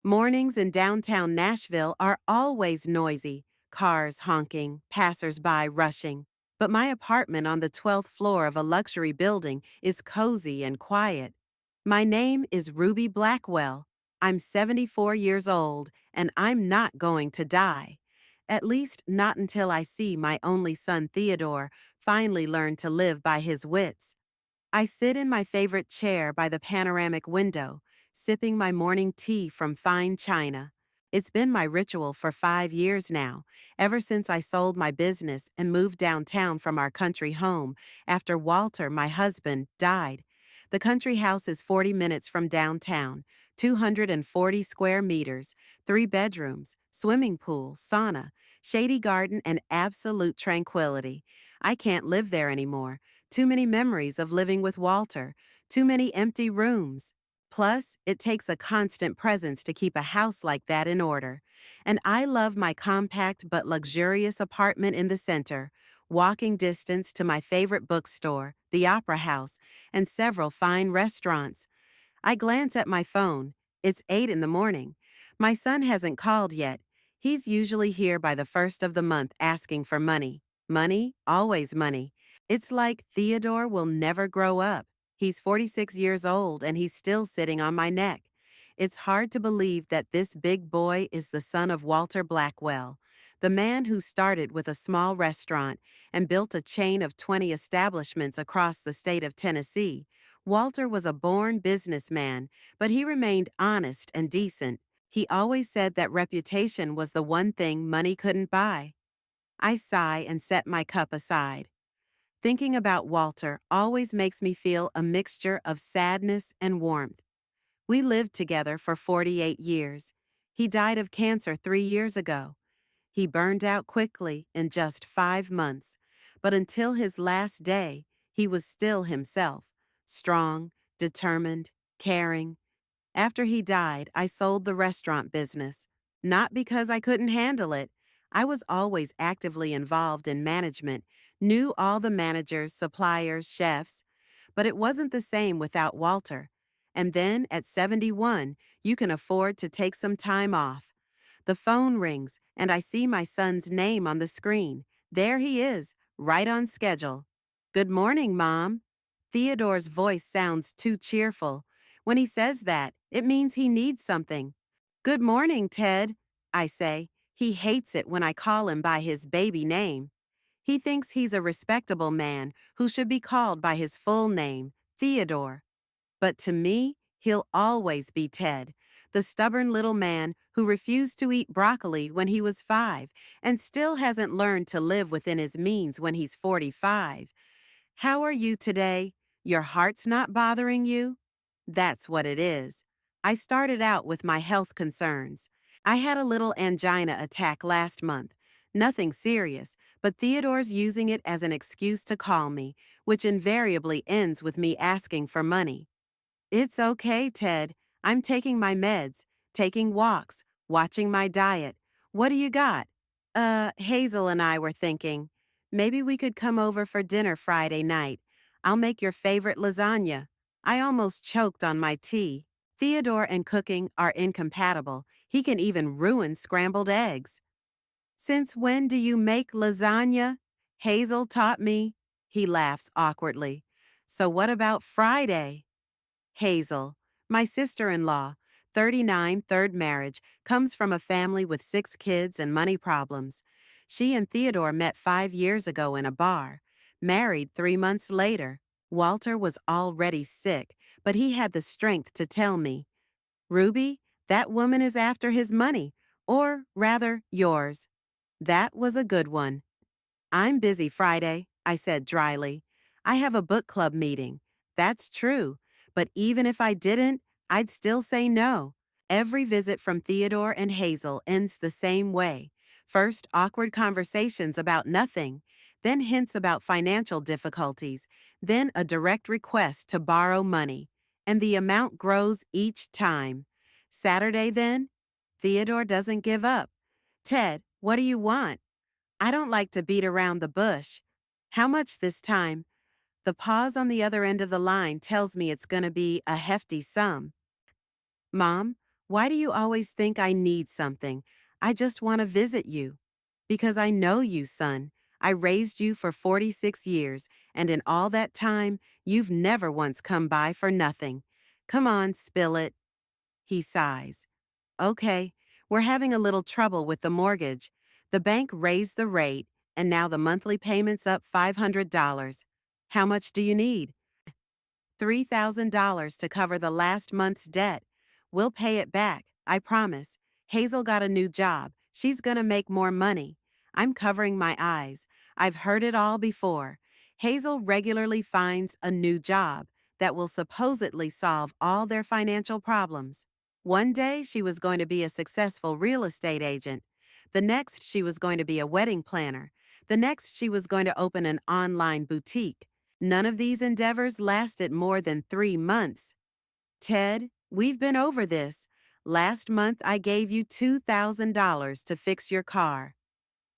Mornings in downtown Nashville are always noisy, cars honking, passers-by rushing. But my apartment on the 12th floor of a luxury building is cozy and quiet. My name is Ruby Blackwell. I'm 74 years old, and I'm not going to die. At least not until I see my only son Theodore finally learn to live by his wits. I sit in my favorite chair by the panoramic window, sipping my morning tea from fine china. It's been my ritual for 5 years now, ever since I sold my business and moved downtown from our country home after Walter, my husband, died. The country house is 40 minutes from downtown, 240 square meters, 3 bedrooms, swimming pool, sauna, shady garden, and absolute tranquility. I can't live there anymore. Too many memories of living with Walter, too many empty rooms. Plus, it takes a constant presence to keep a house like that in order. And I love my compact but luxurious apartment in the center, walking distance to my favorite bookstore, the Opera House, and several fine restaurants. I glance at my phone. It's 8 in the morning. My son hasn't called yet. He's usually here by the first of the month asking for money. Money, always money. It's like Theodore will never grow up. He's 46 years old and he's still sitting on my neck. It's hard to believe that this big boy is the son of Walter Blackwell, the man who started with a small restaurant and built a chain of 20 establishments across the state of Tennessee. Walter was a born businessman, but he remained honest and decent. He always said that reputation was the one thing money couldn't buy. I sigh and set my cup aside. Thinking about Walter always makes me feel a mixture of sadness and warmth. We lived together for 48 years. He died of cancer 3 years ago. He burned out quickly in just 5 months, but until his last day, he was still himself, strong, determined, caring. After he died, I sold the restaurant business. Not because I couldn't handle it. I was always actively involved in management, knew all the managers, suppliers, chefs, but it wasn't the same without Walter. And then, at 71, you can afford to take some time off. The phone rings, and I see my son's name on the screen. There he is, right on schedule. Good morning, Mom. Theodore's voice sounds too cheerful. When he says that, it means he needs something. Good morning, Ted, I say. He hates it when I call him by his baby name. He thinks he's a respectable man who should be called by his full name, Theodore. But to me, he'll always be Ted, the stubborn little man who refused to eat broccoli when he was 5 and still hasn't learned to live within his means when he's 45. How are you today? Your heart's not bothering you? That's what it is. I started out with my health concerns. I had a little angina attack last month. Nothing serious, but Theodore's using it as an excuse to call me, which invariably ends with me asking for money. It's okay, Ted. I'm taking my meds, taking walks, watching my diet. What do you got? Hazel and I were thinking, maybe we could come over for dinner Friday night. I'll make your favorite lasagna. I almost choked on my tea. Theodore and cooking are incompatible. He can even ruin scrambled eggs. Since when do you make lasagna? Hazel taught me. He laughs awkwardly. So what about Friday? Hazel, my sister-in-law, 39, third marriage, comes from a family with 6 kids and money problems. She and Theodore met 5 years ago in a bar. Married 3 months later. Walter was already sick, but he had the strength to tell me, Ruby, that woman is after his money, or rather, yours. That was a good one. I'm busy Friday, I said dryly. I have a book club meeting. That's true, but even if I didn't, I'd still say no. Every visit from Theodore and Hazel ends the same way. First, awkward conversations about nothing, then hints about financial difficulties, then a direct request to borrow money. And the amount grows each time. Saturday, then? Theodore doesn't give up. Ted, what do you want? I don't like to beat around the bush. How much this time? The pause on the other end of the line tells me it's going to be a hefty sum. Mom, Why do you always think I need something? I just want to visit you. Because I know you, son. I raised you for 46 years, and in all that time, you've never once come by for nothing. Come on, spill it. He sighs. Okay, we're having a little trouble with the mortgage. The bank raised the rate, and now the monthly payment's up $500. How much do you need? $3,000 to cover the last month's debt. We'll pay it back, I promise. Hazel got a new job. She's gonna make more money. I'm covering my eyes. I've heard it all before. Hazel regularly finds a new job that will supposedly solve all their financial problems. One day, she was going to be a successful real estate agent. The next, she was going to be a wedding planner. The next, she was going to open an online boutique. None of these endeavors lasted more than 3 months. Ted, we've been over this. Last month I gave you $2,000 to fix your car.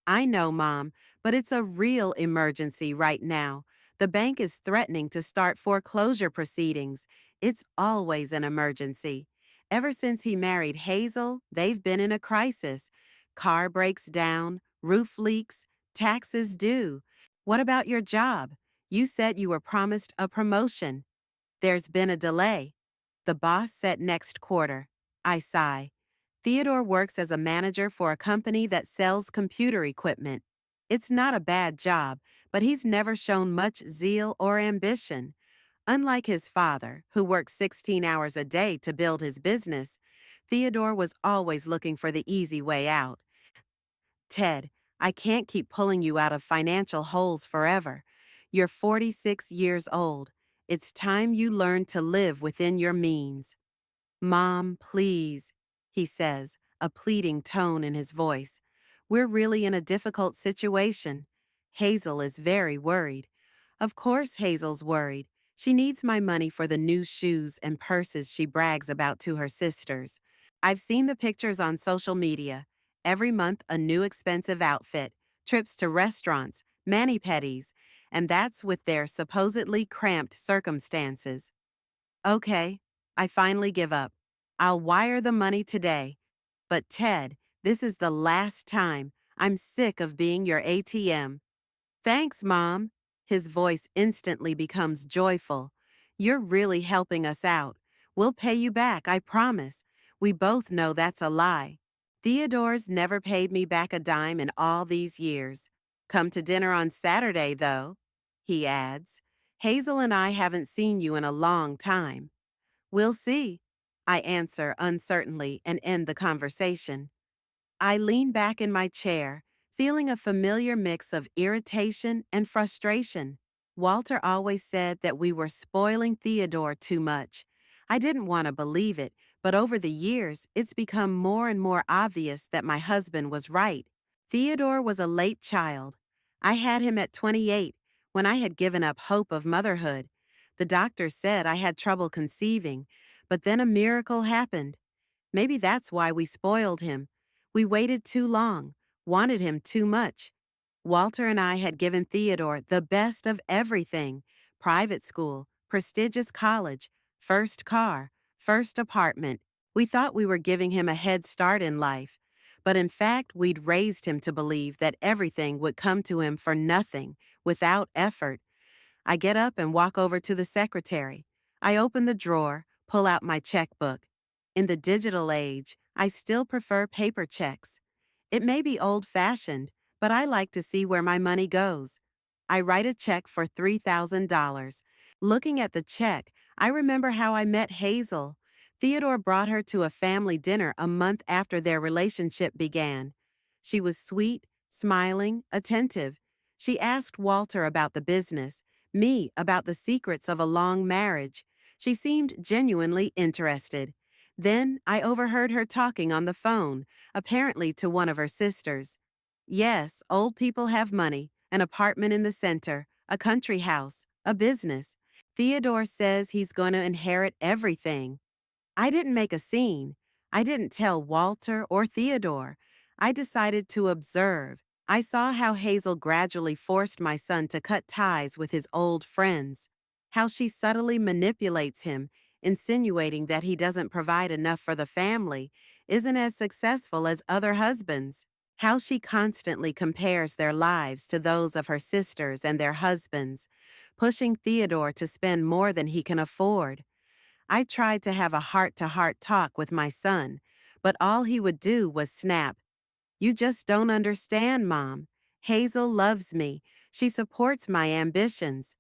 I know, Mom, but it's a real emergency right now. The bank is threatening to start foreclosure proceedings. It's always an emergency. Ever since he married Hazel, they've been in a crisis. Car breaks down, roof leaks, taxes due. What about your job? You said you were promised a promotion. There's been a delay. The boss said next quarter. I sigh. Theodore works as a manager for a company that sells computer equipment. It's not a bad job, but he's never shown much zeal or ambition. Unlike his father, who worked 16 hours a day to build his business, Theodore was always looking for the easy way out. Ted, I can't keep pulling you out of financial holes forever. You're 46 years old. It's time you learn to live within your means. Mom, please, he says, a pleading tone in his voice. We're really in a difficult situation. Hazel is very worried. Of course Hazel's worried. She needs my money for the new shoes and purses she brags about to her sisters. I've seen the pictures on social media. Every month a new expensive outfit, trips to restaurants, mani-pedis, and that's with their supposedly cramped circumstances. Okay, I finally give up. I'll wire the money today. But Ted, this is the last time. I'm sick of being your ATM. Thanks, Mom. His voice instantly becomes joyful. You're really helping us out. We'll pay you back, I promise. We both know that's a lie. Theodore's never paid me back a dime in all these years. Come to dinner on Saturday, though, he adds. Hazel and I haven't seen you in a long time. We'll see, I answer uncertainly and end the conversation. I lean back in my chair, feeling a familiar mix of irritation and frustration. Walter always said that we were spoiling Theodore too much. I didn't want to believe it, but over the years, it's become more and more obvious that my husband was right. Theodore was a late child. I had him at 28, when I had given up hope of motherhood. The doctor said I had trouble conceiving, but then a miracle happened. Maybe that's why we spoiled him. We waited too long, wanted him too much. Walter and I had given Theodore the best of everything: private school, prestigious college, first car, first apartment. We thought we were giving him a head start in life, but in fact, we'd raised him to believe that everything would come to him for nothing, without effort. I get up and walk over to the secretary. I open the drawer, pull out my checkbook. In the digital age, I still prefer paper checks. It may be old-fashioned, but I like to see where my money goes. I write a check for $3,000. Looking at the check, I remember how I met Hazel. Theodore brought her to a family dinner a month after their relationship began. She was sweet, smiling, attentive. She asked Walter about the business, me about the secrets of a long marriage. She seemed genuinely interested. Then I overheard her talking on the phone, apparently to one of her sisters. Yes, old people have money, an apartment in the center, a country house, a business. Theodore says he's going to inherit everything. I didn't make a scene. I didn't tell Walter or Theodore. I decided to observe. I saw how Hazel gradually forced my son to cut ties with his old friends, how she subtly manipulates him, insinuating that he doesn't provide enough for the family, isn't as successful as other husbands. How she constantly compares their lives to those of her sisters and their husbands, pushing Theodore to spend more than he can afford. I tried to have a heart-to-heart talk with my son, but all he would do was snap, "You just don't understand, Mom. Hazel loves me. She supports my ambitions."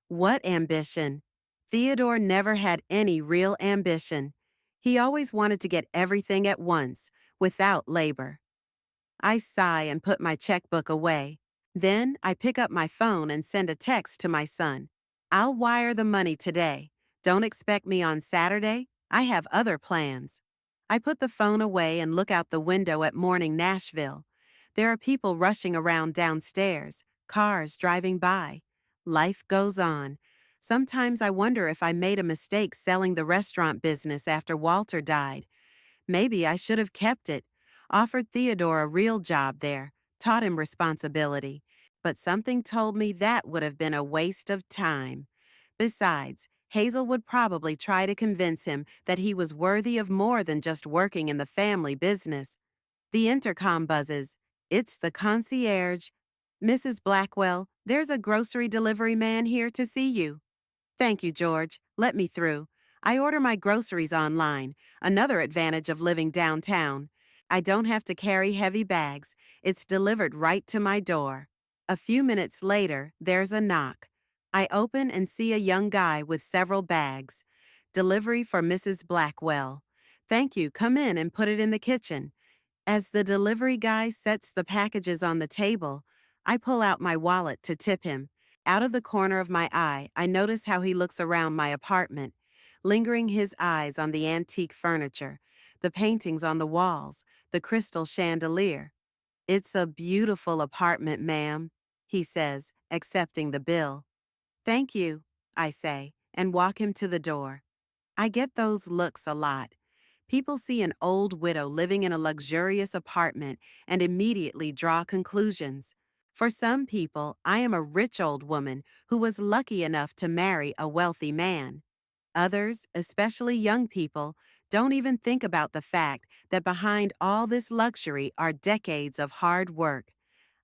What ambition? Theodore never had any real ambition. He always wanted to get everything at once, without labor. I sigh and put my checkbook away. Then I pick up my phone and send a text to my son. "I'll wire the money today. Don't expect me on Saturday. I have other plans." I put the phone away and look out the window at morning Nashville. There are people rushing around downstairs, cars driving by. Life goes on. Sometimes I wonder if I made a mistake selling the restaurant business after Walter died. Maybe I should have kept it, offered Theodore a real job there, taught him responsibility. But something told me that would have been a waste of time. Besides, Hazel would probably try to convince him that he was worthy of more than just working in the family business. The intercom buzzes. It's the concierge. "Mrs. Blackwell, there's a grocery delivery man here to see you." "Thank you, George. Let me through. I order my groceries online, another advantage of living downtown. I don't have to carry heavy bags. It's delivered right to my door." A few minutes later, there's a knock. I open and see a young guy with several bags. "Delivery for Mrs. Blackwell." "Thank you. Come in and put it in the kitchen." As the delivery guy sets the packages on the table, I pull out my wallet to tip him. Out of the corner of my eye, I notice how he looks around my apartment, lingering his eyes on the antique furniture, the paintings on the walls, the crystal chandelier. "It's a beautiful apartment, ma'am," he says, accepting the bill. "Thank you," I say, and walk him to the door. I get those looks a lot. People see an old widow living in a luxurious apartment and immediately draw conclusions. For some people, I am a rich old woman who was lucky enough to marry a wealthy man. Others, especially young people, don't even think about the fact that behind all this luxury are decades of hard work.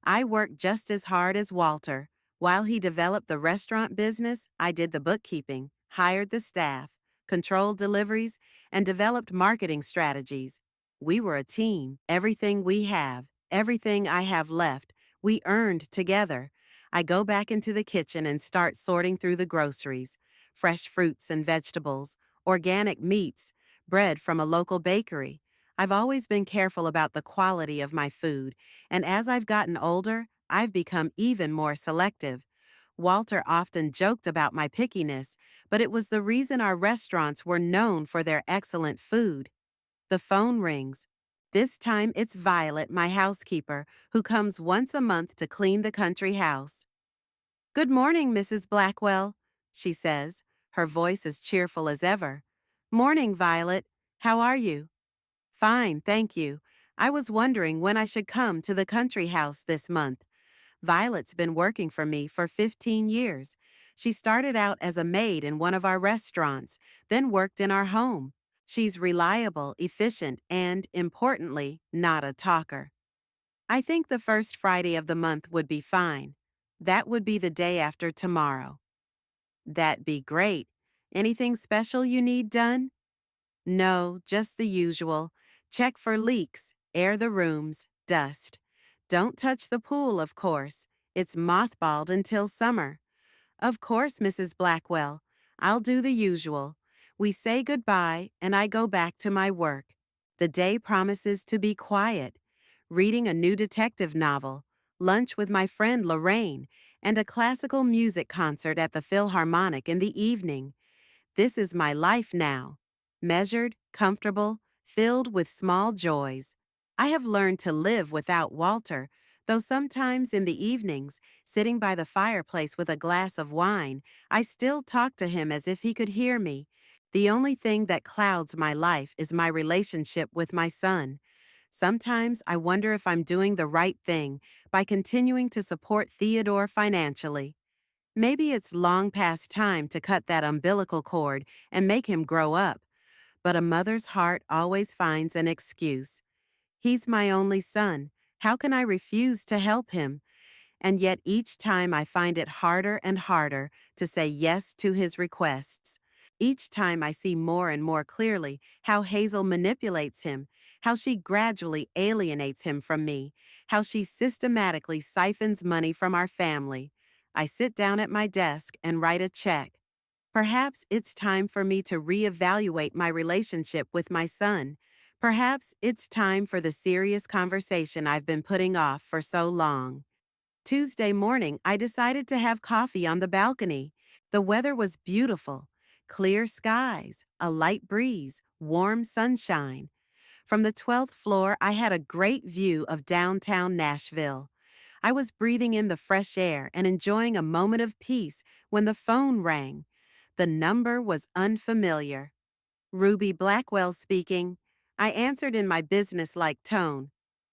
I worked just as hard as Walter. While he developed the restaurant business, I did the bookkeeping, hired the staff, controlled deliveries, and developed marketing strategies. We were a team. Everything we have, everything I have left, we earned together. I go back into the kitchen and start sorting through the groceries: fresh fruits and vegetables, organic meats, bread from a local bakery. I've always been careful about the quality of my food, and as I've gotten older, I've become even more selective. Walter often joked about my pickiness, but it was the reason our restaurants were known for their excellent food. The phone rings. This time it's Violet, my housekeeper, who comes once a month to clean the country house. "Good morning, Mrs. Blackwell," she says, her voice as cheerful as ever. "Morning, Violet. How are you?" "Fine, thank you. I was wondering when I should come to the country house this month. Violet's been working for me for 15 years. She started out as a maid in one of our restaurants, then worked in our home. She's reliable, efficient, and, importantly, not a talker. I think the first Friday of the month would be fine. That would be the day after tomorrow." "That'd be great. Anything special you need done?" "No, just the usual. Check for leaks, air the rooms, dust. Don't touch the pool, of course. It's mothballed until summer." "Of course, Mrs. Blackwell. I'll do the usual." We say goodbye, and I go back to my work. The day promises to be quiet. Reading a new detective novel, lunch with my friend Lorraine, and a classical music concert at the Philharmonic in the evening. This is my life now. Measured, comfortable, filled with small joys. I have learned to live without Walter, though sometimes in the evenings, sitting by the fireplace with a glass of wine, I still talk to him as if he could hear me. The only thing that clouds my life is my relationship with my son. Sometimes I wonder if I'm doing the right thing by continuing to support Theodore financially. Maybe it's long past time to cut that umbilical cord and make him grow up, but a mother's heart always finds an excuse. He's my only son. How can I refuse to help him? And yet each time I find it harder and harder to say yes to his requests. Each time I see more and more clearly how Hazel manipulates him, how she gradually alienates him from me, how she systematically siphons money from our family. I sit down at my desk and write a check. Perhaps it's time for me to reevaluate my relationship with my son. Perhaps it's time for the serious conversation I've been putting off for so long. Tuesday morning, I decided to have coffee on the balcony. The weather was beautiful. Clear skies, a light breeze, warm sunshine. From the 12th floor, I had a great view of downtown Nashville. I was breathing in the fresh air and enjoying a moment of peace when the phone rang. The number was unfamiliar. Ruby Blackwell speaking. I answered in my businesslike tone.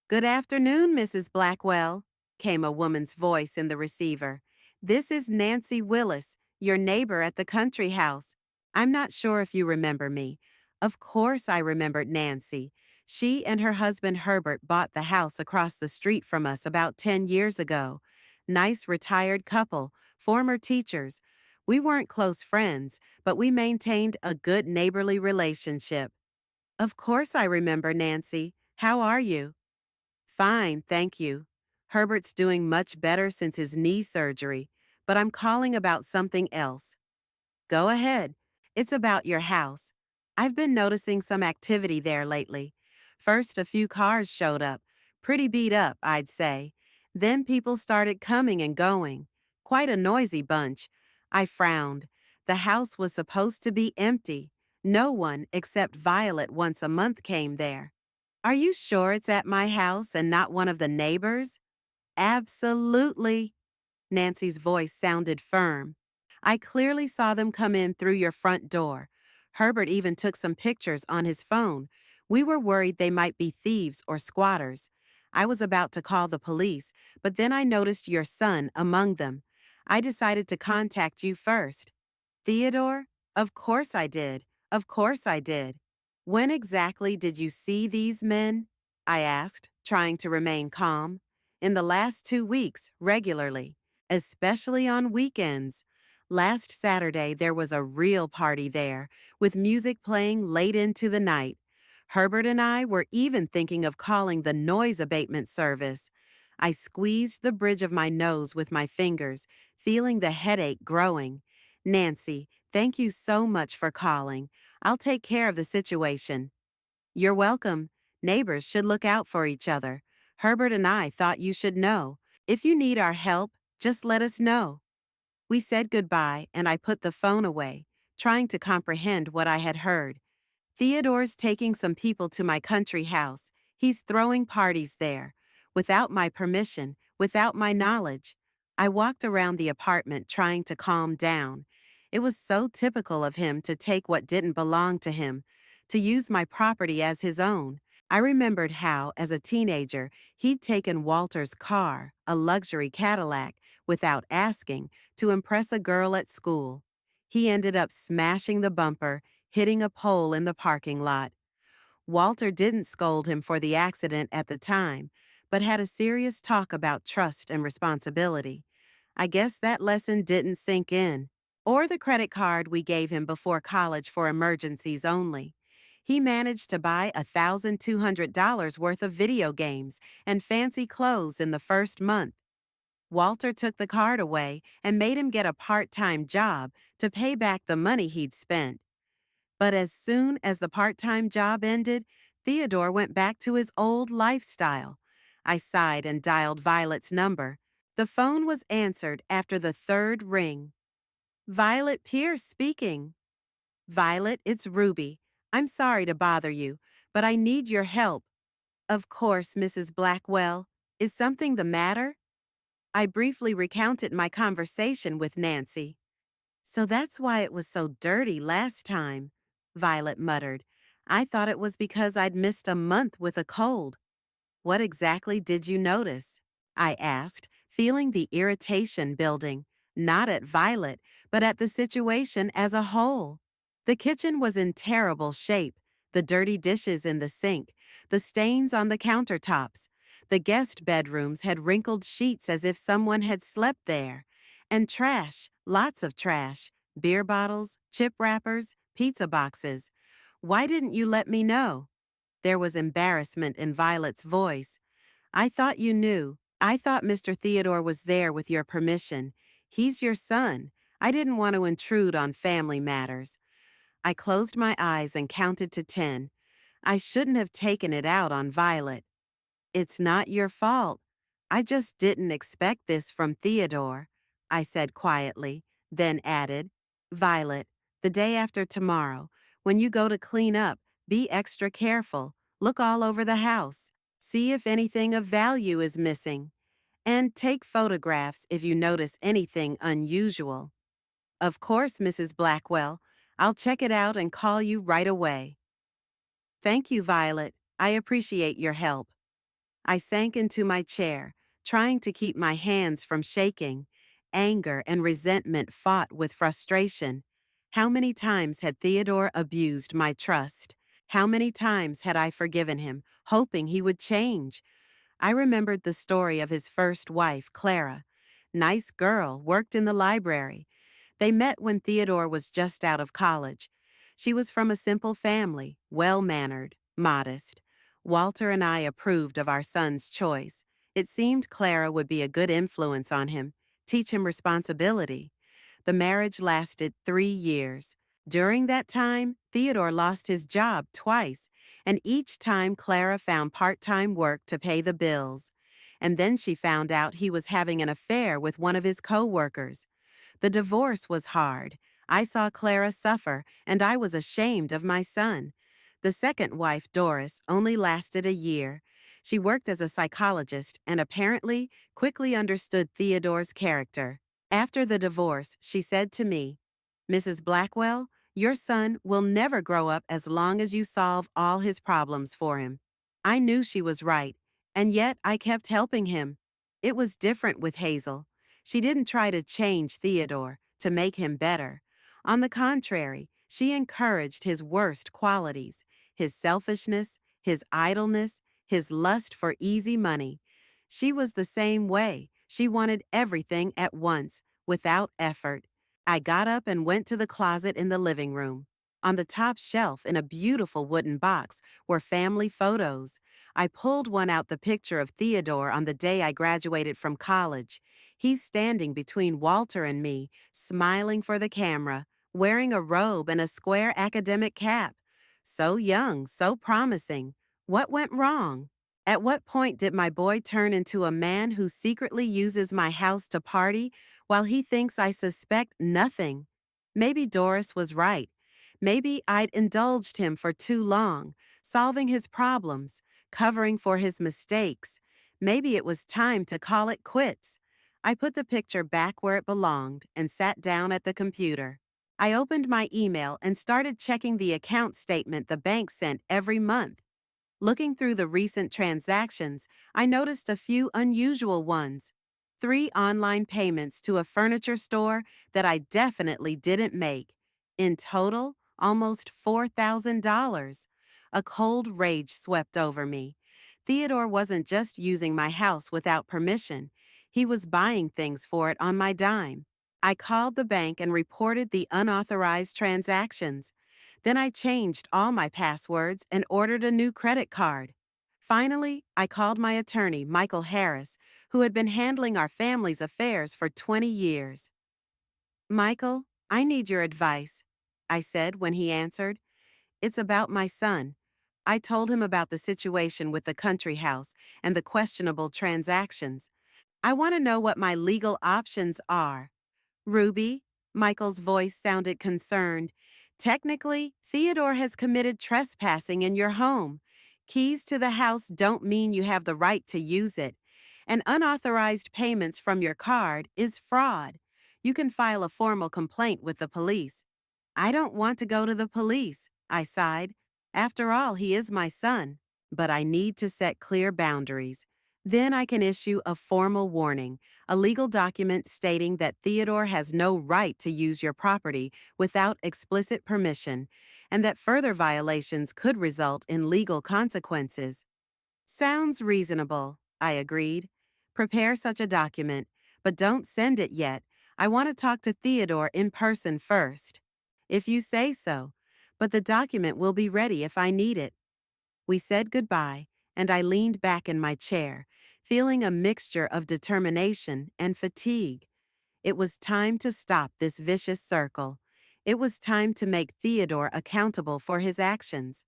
"Good afternoon, Mrs. Blackwell," came a woman's voice in the receiver. "This is Nancy Willis, your neighbor at the country house. I'm not sure if you remember me." Of course I remembered Nancy. She and her husband Herbert bought the house across the street from us about 10 years ago. Nice retired couple, former teachers. We weren't close friends, but we maintained a good neighborly relationship. Of course I remember, Nancy. How are you? Fine, thank you. Herbert's doing much better since his knee surgery, but I'm calling about something else. Go ahead. It's about your house. I've been noticing some activity there lately. First, a few cars showed up. Pretty beat up, I'd say. Then people started coming and going. Quite a noisy bunch. I frowned. The house was supposed to be empty. No one except Violet once a month came there. Are you sure it's at my house and not one of the neighbors? Absolutely. Nancy's voice sounded firm. I clearly saw them come in through your front door. Herbert even took some pictures on his phone. We were worried they might be thieves or squatters. I was about to call the police, but then I noticed your son among them. I decided to contact you first. Theodore? Of course I did. Of course I did. When exactly did you see these men? I asked, trying to remain calm. In the last 2 weeks, regularly, especially on weekends. Last Saturday, there was a real party there, with music playing late into the night. Herbert and I were even thinking of calling the noise abatement service. I squeezed the bridge of my nose with my fingers, feeling the headache growing. Nancy, thank you so much for calling. I'll take care of the situation. You're welcome. Neighbors should look out for each other. Herbert and I thought you should know. If you need our help, just let us know. We said goodbye, and I put the phone away, trying to comprehend what I had heard. Theodore's taking some people to my country house. He's throwing parties there. Without my permission, without my knowledge. I walked around the apartment trying to calm down. It was so typical of him to take what didn't belong to him, to use my property as his own. I remembered how, as a teenager, he'd taken Walter's car, a luxury Cadillac, without asking, to impress a girl at school. He ended up smashing the bumper, hitting a pole in the parking lot. Walter didn't scold him for the accident at the time, but had a serious talk about trust and responsibility. I guess that lesson didn't sink in. Or the credit card we gave him before college for emergencies only. He managed to buy $1,200 worth of video games and fancy clothes in the first month. Walter took the card away and made him get a part-time job to pay back the money he'd spent. But as soon as the part-time job ended, Theodore went back to his old lifestyle. I sighed and dialed Violet's number. The phone was answered after the third ring. Violet Pierce speaking. Violet, it's Ruby. I'm sorry to bother you, but I need your help. Of course, Mrs. Blackwell. Is something the matter? I briefly recounted my conversation with Nancy. So that's why it was so dirty last time, Violet muttered. I thought it was because I'd missed a month with a cold. What exactly did you notice? I asked, feeling the irritation building. not at Violet, but at the situation as a whole. The kitchen was in terrible shape, the dirty dishes in the sink, the stains on the countertops. The guest bedrooms had wrinkled sheets as if someone had slept there. And trash, lots of trash, beer bottles, chip wrappers, pizza boxes. Why didn't you let me know? There was embarrassment in Violet's voice. I thought you knew. I thought Mr. Theodore was there with your permission. He's your son. I didn't want to intrude on family matters. I closed my eyes and counted to 10. I shouldn't have taken it out on Violet. It's not your fault. I just didn't expect this from Theodore, I said quietly, then added, Violet, the day after tomorrow, when you go to clean up, be extra careful. Look all over the house. See if anything of value is missing. And take photographs if you notice anything unusual. Of course, Mrs. Blackwell. I'll check it out and call you right away. Thank you, Violet. I appreciate your help. I sank into my chair, trying to keep my hands from shaking. Anger and resentment fought with frustration. How many times had Theodore abused my trust? How many times had I forgiven him, hoping he would change? I remembered the story of his first wife, Clara. Nice girl, worked in the library. They met when Theodore was just out of college. She was from a simple family, well-mannered, modest. Walter and I approved of our son's choice. It seemed Clara would be a good influence on him, teach him responsibility. The marriage lasted 3 years. During that time, Theodore lost his job twice, and each time Clara found part-time work to pay the bills. And then she found out he was having an affair with one of his co-workers. The divorce was hard. I saw Clara suffer, and I was ashamed of my son. The second wife, Doris, only lasted a year. She worked as a psychologist and apparently quickly understood Theodore's character. After the divorce, she said to me, Mrs. Blackwell, your son will never grow up as long as you solve all his problems for him. I knew she was right, and yet I kept helping him. It was different with Hazel. She didn't try to change Theodore, to make him better. On the contrary, she encouraged his worst qualities, his selfishness, his idleness, his lust for easy money. She was the same way. She wanted everything at once, without effort. I got up and went to the closet in the living room. On the top shelf, in a beautiful wooden box, were family photos. I pulled one out, the picture of Theodore on the day I graduated from college. He's standing between Walter and me, smiling for the camera, wearing a robe and a square academic cap. So young, so promising. What went wrong? At what point did my boy turn into a man who secretly uses my house to party while he thinks I suspect nothing? Maybe Doris was right. Maybe I'd indulged him for too long, solving his problems, covering for his mistakes. Maybe it was time to call it quits. I put the picture back where it belonged and sat down at the computer. I opened my email and started checking the account statement the bank sent every month. Looking through the recent transactions, I noticed a few unusual ones. 3 online payments to a furniture store that I definitely didn't make. In total, almost $4,000. A cold rage swept over me. Theodore wasn't just using my house without permission. He was buying things for it on my dime. I called the bank and reported the unauthorized transactions. Then I changed all my passwords and ordered a new credit card. Finally, I called my attorney, Michael Harris, who had been handling our family's affairs for 20 years. Michael, I need your advice, I said when he answered. It's about my son. I told him about the situation with the country house and the questionable transactions. I want to know what my legal options are. Ruby, Michael's voice sounded concerned. Technically, Theodore has committed trespassing in your home. Keys to the house don't mean you have the right to use it. And unauthorized payments from your card is fraud. You can file a formal complaint with the police. I don't want to go to the police, I sighed. After all, he is my son. But I need to set clear boundaries. Then I can issue a formal warning, a legal document stating that Theodore has no right to use your property without explicit permission, and that further violations could result in legal consequences. Sounds reasonable, I agreed. Prepare such a document, but don't send it yet. I want to talk to Theodore in person first. If you say so, but the document will be ready if I need it. We said goodbye, and I leaned back in my chair, feeling a mixture of determination and fatigue. It was time to stop this vicious circle. It was time to make Theodore accountable for his actions.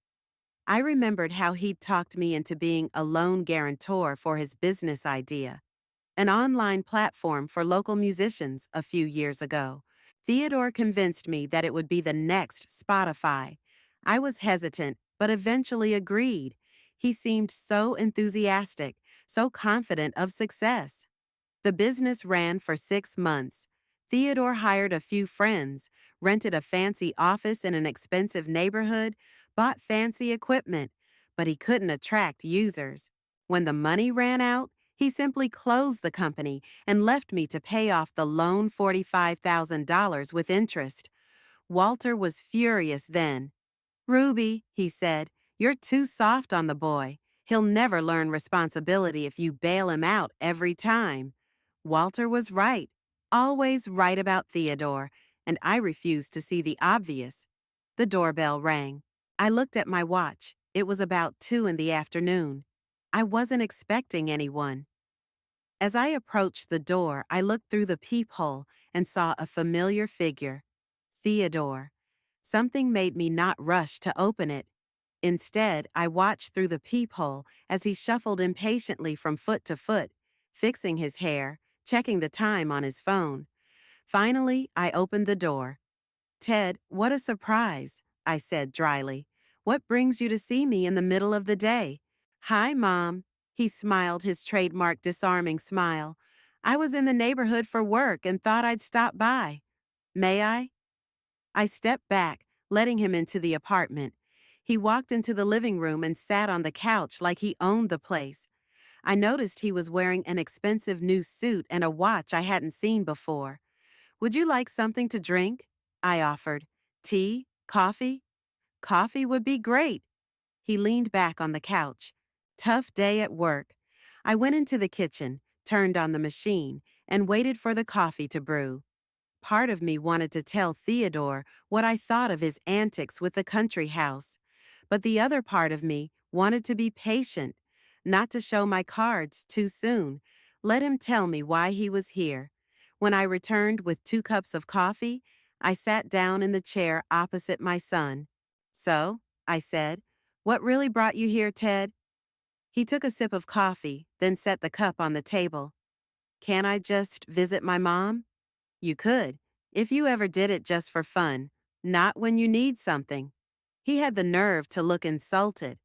I remembered how he'd talked me into being a loan guarantor for his business idea, an online platform for local musicians a few years ago. Theodore convinced me that it would be the next Spotify. I was hesitant, but eventually agreed. He seemed so enthusiastic, so confident of success. The business ran for 6 months. Theodore hired a few friends, rented a fancy office in an expensive neighborhood, bought fancy equipment, but he couldn't attract users. When the money ran out, he simply closed the company and left me to pay off the loan $45,000 with interest. Walter was furious then. "Ruby," he said, "you're too soft on the boy. He'll never learn responsibility if you bail him out every time." Walter was right, always right about Theodore, and I refused to see the obvious. The doorbell rang. I looked at my watch. It was about 2 in the afternoon. I wasn't expecting anyone. As I approached the door, I looked through the peephole and saw a familiar figure. Theodore. Something made me not rush to open it. Instead, I watched through the peephole as he shuffled impatiently from foot to foot, fixing his hair, checking the time on his phone. Finally, I opened the door. "Ted, what a surprise," I said dryly. "What brings you to see me in the middle of the day?" "Hi, Mom." He smiled his trademark disarming smile. "I was in the neighborhood for work and thought I'd stop by. May I?" I stepped back, letting him into the apartment. He walked into the living room and sat on the couch like he owned the place. I noticed he was wearing an expensive new suit and a watch I hadn't seen before. "Would you like something to drink?" I offered. "Tea? Coffee?" "Coffee would be great." He leaned back on the couch. Tough day at work. I went into the kitchen, turned on the machine, and waited for the coffee to brew. Part of me wanted to tell Theodore what I thought of his antics with the country house, but the other part of me wanted to be patient, not to show my cards too soon. Let him tell me why he was here. When I returned with 2 cups of coffee, I sat down in the chair opposite my son. "So," I said, "what really brought you here, Ted?" He took a sip of coffee, then set the cup on the table. "Can't I just visit my mom?" "You could, if you ever did it just for fun, not when you need something." He had the nerve to look insulted.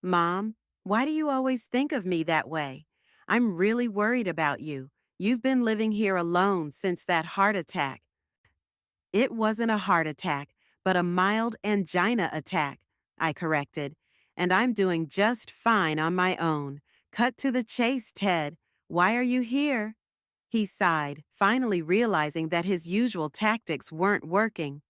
"Mom, why do you always think of me that way? I'm really worried about you. You've been living here alone since that heart attack." "It wasn't a heart attack, but a mild angina attack," I corrected. "And I'm doing just fine on my own. Cut to the chase, Ted. Why are you here?" He sighed, finally realizing that his usual tactics weren't working.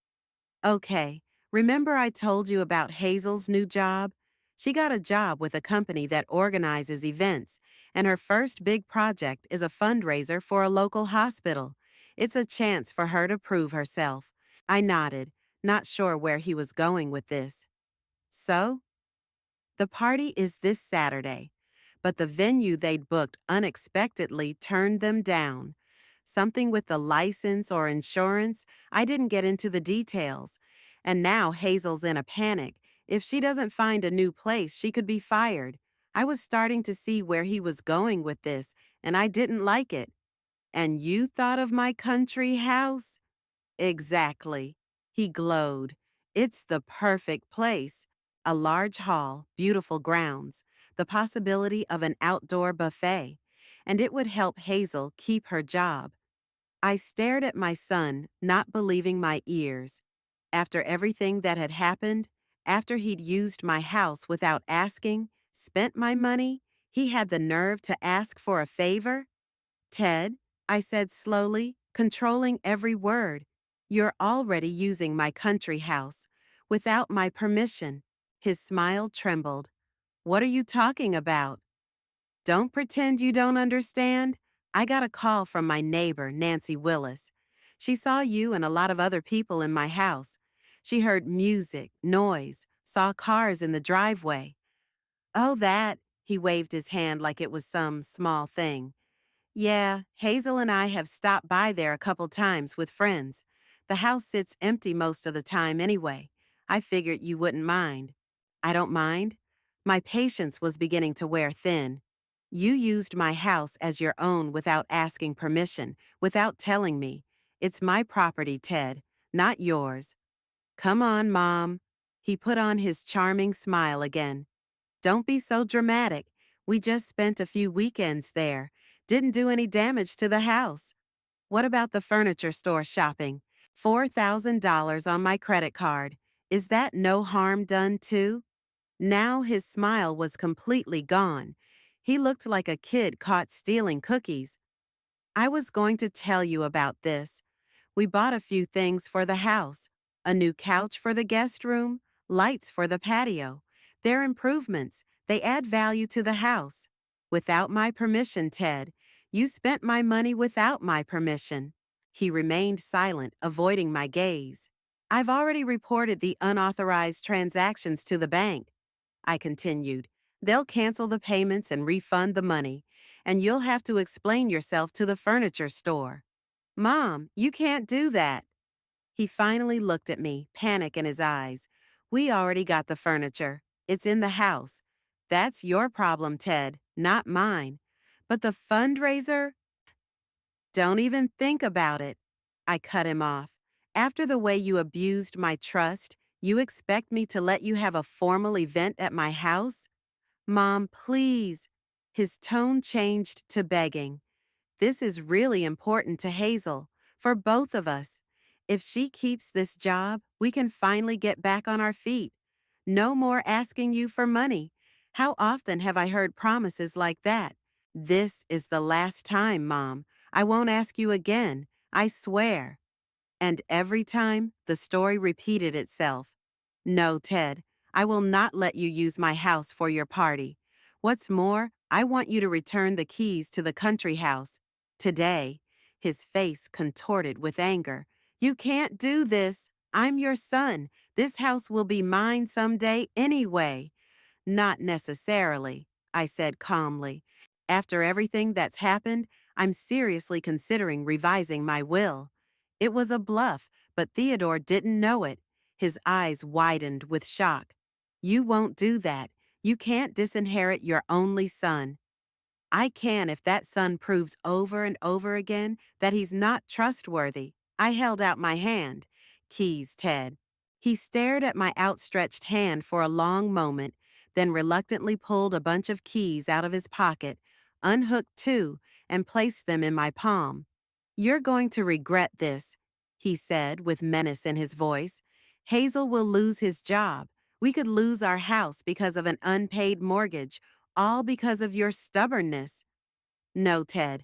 "Okay, remember I told you about Hazel's new job? She got a job with a company that organizes events, and her first big project is a fundraiser for a local hospital. It's a chance for her to prove herself." I nodded, not sure where he was going with this. "So?" "The party is this Saturday, but the venue they'd booked unexpectedly turned them down. Something with the license or insurance, I didn't get into the details. And now Hazel's in a panic. If she doesn't find a new place, she could be fired." I was starting to see where he was going with this, and I didn't like it. "And you thought of my country house?" "Exactly." He glowed. "It's the perfect place. A large hall, beautiful grounds, the possibility of an outdoor buffet, and it would help Hazel keep her job." I stared at my son, not believing my ears. After everything that had happened, after he'd used my house without asking, spent my money, He had the nerve to ask for a favor? Ted, I said slowly, controlling every word, you're already using my country house. Without my permission. His smile trembled. What are you talking about? Don't pretend you don't understand. I got a call from my neighbor, Nancy Willis. She saw you and a lot of other people in my house. She heard music, noise, saw cars in the driveway. Oh, that, he waved his hand like it was some small thing. Yeah, Hazel and I have stopped by there a couple times with friends. The house sits empty most of the time anyway. I figured you wouldn't mind. I don't mind. My patience was beginning to wear thin. You used my house as your own without asking permission, without telling me. It's my property, Ted, not yours. Come on, Mom. He put on his charming smile again. Don't be so dramatic. We just spent a few weekends there. Didn't do any damage to the house. What about the furniture store shopping? $4,000 on my credit card. Is that no harm done too? Now his smile was completely gone. He looked like a kid caught stealing cookies. I was going to tell you about this. We bought a few things for the house. A new couch for the guest room, lights for the patio. They're improvements. They add value to the house. Without my permission, Ted. You spent my money without my permission. He remained silent, avoiding my gaze. I've already reported the unauthorized transactions to the bank. I continued. They'll cancel the payments and refund the money, and you'll have to explain yourself to the furniture store. Mom, you can't do that. He finally looked at me, panic in his eyes. We already got the furniture. It's in the house. That's your problem, Ted, not mine. But the fundraiser? Don't even think about it. I cut him off. After the way you abused my trust, you expect me to let you have a formal event at my house? Mom, please. His tone changed to begging. This is really important to Hazel, for both of us. If she keeps this job, we can finally get back on our feet. No more asking you for money. How often have I heard promises like that? This is the last time, Mom. I won't ask you again. I swear. And every time, the story repeated itself. No, Ted, I will not let you use my house for your party. What's more, I want you to return the keys to the country house. Today. His face contorted with anger. You can't do this. I'm your son. This house will be mine someday anyway. Not necessarily, I said calmly. After everything that's happened, I'm seriously considering revising my will. It was a bluff, but Theodore didn't know it. His eyes widened with shock. You won't do that. You can't disinherit your only son. I can if that son proves over and over again that he's not trustworthy. I held out my hand. Keys, Ted. He stared at my outstretched hand for a long moment, then reluctantly pulled a bunch of keys out of his pocket, unhooked two, and placed them in my palm. You're going to regret this, he said with menace in his voice. Hazel will lose his job. We could lose our house because of an unpaid mortgage, all because of your stubbornness. No, Ted.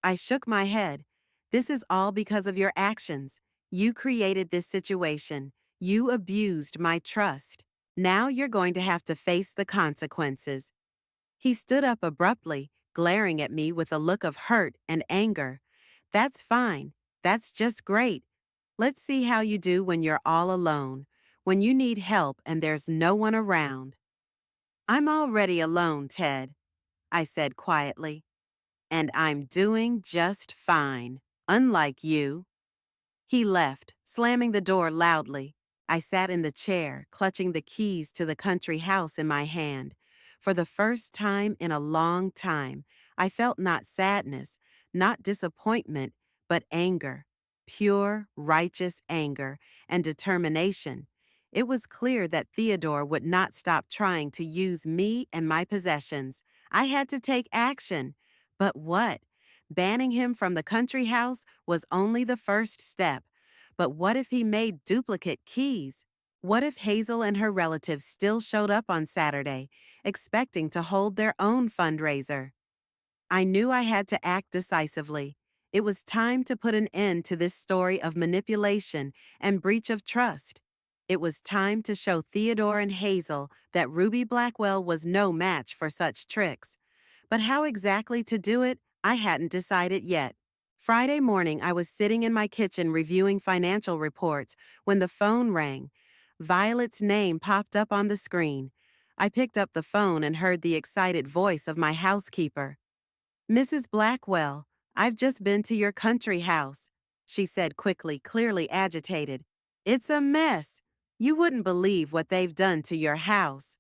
I shook my head. This is all because of your actions. You created this situation. You abused my trust. Now you're going to have to face the consequences. He stood up abruptly, glaring at me with a look of hurt and anger. That's fine. That's just great. Let's see how you do when you're all alone, when you need help and there's no one around. I'm already alone, Ted, I said quietly. And I'm doing just fine, unlike you. He left, slamming the door loudly. I sat in the chair, clutching the keys to the country house in my hand. For the first time in a long time, I felt not sadness, not disappointment, but anger. Pure, righteous anger and determination. It was clear that Theodore would not stop trying to use me and my possessions. I had to take action. But what? Banning him from the country house was only the first step. But what if he made duplicate keys? What if Hazel and her relatives still showed up on Saturday, expecting to hold their own fundraiser? I knew I had to act decisively. It was time to put an end to this story of manipulation and breach of trust. It was time to show Theodore and Hazel that Ruby Blackwell was no match for such tricks. But how exactly to do it, I hadn't decided yet. Friday morning, I was sitting in my kitchen reviewing financial reports when the phone rang. Violet's name popped up on the screen. I picked up the phone and heard the excited voice of my housekeeper. "Mrs. Blackwell, I've just been to your country house," she said quickly, clearly agitated. "It's a mess. You wouldn't believe what they've done to your house."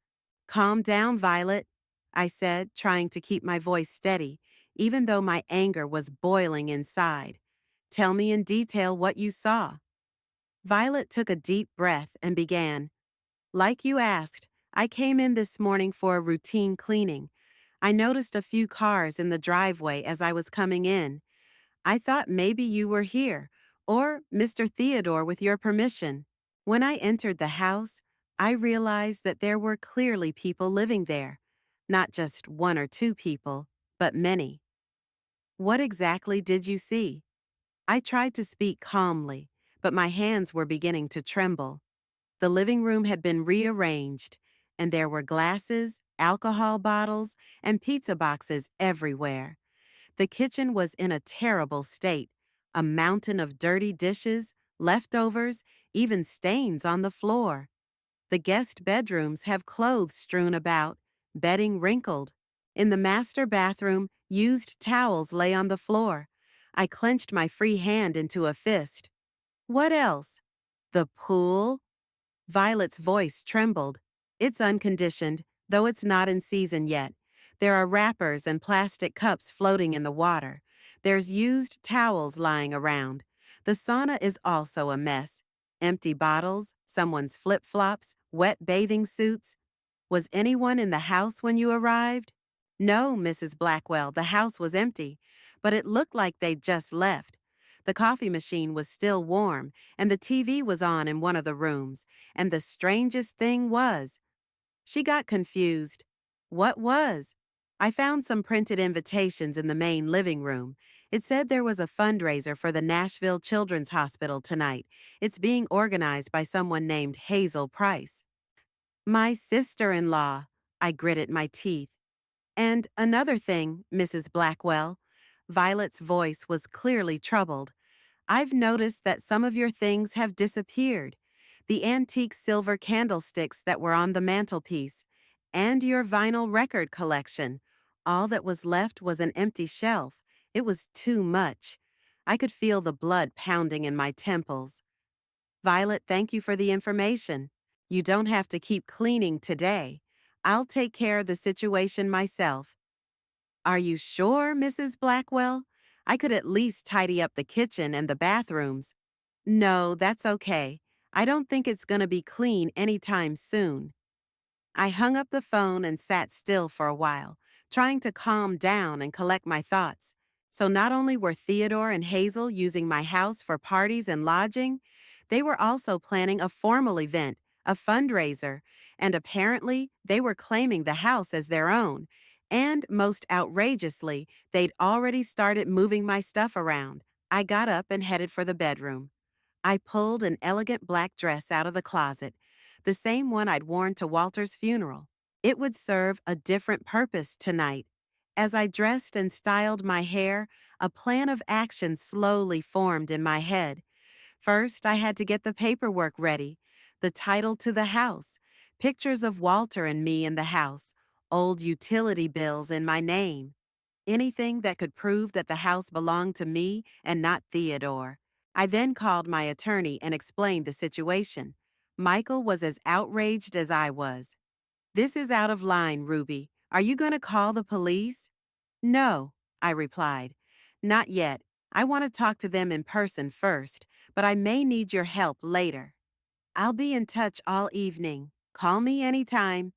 "Calm down, Violet," I said, trying to keep my voice steady, even though my anger was boiling inside. "Tell me in detail what you saw." Violet took a deep breath and began. "Like you asked, I came in this morning for a routine cleaning. I noticed a few cars in the driveway as I was coming in. I thought maybe you were here, or Mr. Theodore with your permission. When I entered the house, I realized that there were clearly people living there. Not just one or two people, but many." "What exactly did you see?" I tried to speak calmly, but my hands were beginning to tremble. The living room had been rearranged, and there were glasses, alcohol bottles, and pizza boxes everywhere. The kitchen was in a terrible state, a mountain of dirty dishes, leftovers, even stains on the floor. The guest bedrooms have clothes strewn about, bedding wrinkled. In the master bathroom, used towels lay on the floor. I clenched my free hand into a fist. "What else?" "The pool?" Violet's voice trembled. "It's unconditioned, though it's not in season yet. There are wrappers and plastic cups floating in the water. There's used towels lying around. The sauna is also a mess. Empty bottles, someone's flip-flops, wet bathing suits. Was anyone in the house when you arrived?" "No, Mrs. Blackwell, the house was empty, but it looked like they'd just left. The coffee machine was still warm, and the TV was on in one of the rooms, and the strangest thing was—" She got confused. "What was?" "I found some printed invitations in the main living room. It said there was a fundraiser for the Nashville Children's Hospital tonight. It's being organized by someone named Hazel Price." "My sister-in-law," I gritted my teeth. "And another thing, Mrs. Blackwell." Violet's voice was clearly troubled. "I've noticed that some of your things have disappeared. The antique silver candlesticks that were on the mantelpiece, and your vinyl record collection. All that was left was an empty shelf. It was too much." I could feel the blood pounding in my temples. "Violet, thank you for the information. You don't have to keep cleaning today. I'll take care of the situation myself." "Are you sure, Mrs. Blackwell? I could at least tidy up the kitchen and the bathrooms." "No, that's okay. I don't think it's going to be clean anytime soon." I hung up the phone and sat still for a while, trying to calm down and collect my thoughts. So not only were Theodore and Hazel using my house for parties and lodging, they were also planning a formal event, a fundraiser, and apparently they were claiming the house as their own. And most outrageously, they'd already started moving my stuff around. I got up and headed for the bedroom. I pulled an elegant black dress out of the closet, the same one I'd worn to Walter's funeral. It would serve a different purpose tonight. As I dressed and styled my hair, a plan of action slowly formed in my head. First, I had to get the paperwork ready, the title to the house, pictures of Walter and me in the house, old utility bills in my name. Anything that could prove that the house belonged to me and not Theodore. I then called my attorney and explained the situation. Michael was as outraged as I was. "This is out of line, Ruby. Are you going to call the police?" "No," I replied. "Not yet. I want to talk to them in person first, but I may need your help later." "I'll be in touch all evening. Call me anytime."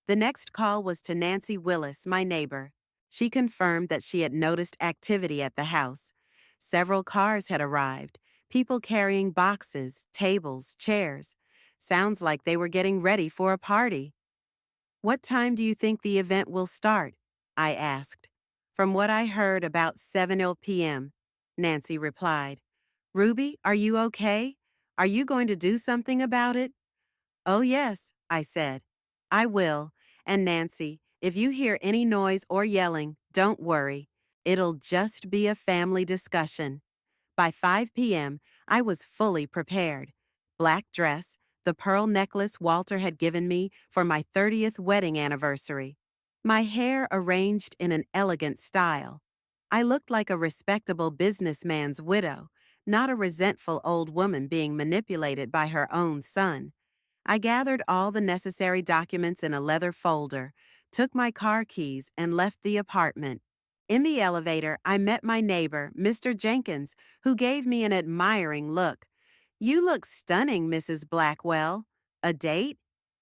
The next call was to Nancy Willis, my neighbor. She confirmed that she had noticed activity at the house. Several cars had arrived, people carrying boxes, tables, chairs. Sounds like they were getting ready for a party. What time do you think the event will start? I asked. From what I heard, about 7 p.m., Nancy replied. Ruby, are you okay? Are you going to do something about it? Oh, yes, I said. I will. And Nancy, if you hear any noise or yelling, don't worry. It'll just be a family discussion. By 5 p.m., I was fully prepared. Black dress, the pearl necklace Walter had given me for my 30th wedding anniversary. My hair arranged in an elegant style. I looked like a respectable businessman's widow, not a resentful old woman being manipulated by her own son. I gathered all the necessary documents in a leather folder, took my car keys, and left the apartment. In the elevator, I met my neighbor, Mr. Jenkins, who gave me an admiring look. You look stunning, Mrs. Blackwell. A date?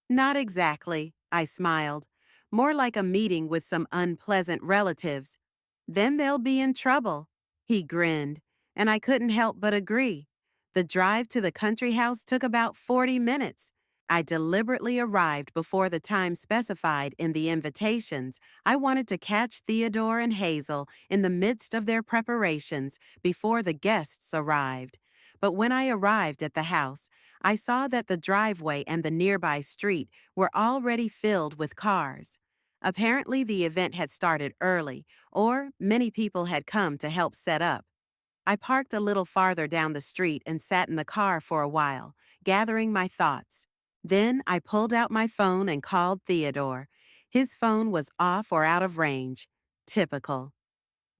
Not exactly, I smiled. More like a meeting with some unpleasant relatives. Then they'll be in trouble. He grinned, and I couldn't help but agree. The drive to the country house took about 40 minutes. I deliberately arrived before the time specified in the invitations. I wanted to catch Theodore and Hazel in the midst of their preparations before the guests arrived. But when I arrived at the house, I saw that the driveway and the nearby street were already filled with cars. Apparently, the event had started early, or many people had come to help set up. I parked a little farther down the street and sat in the car for a while, gathering my thoughts. Then I pulled out my phone and called Theodore. His phone was off or out of range. Typical.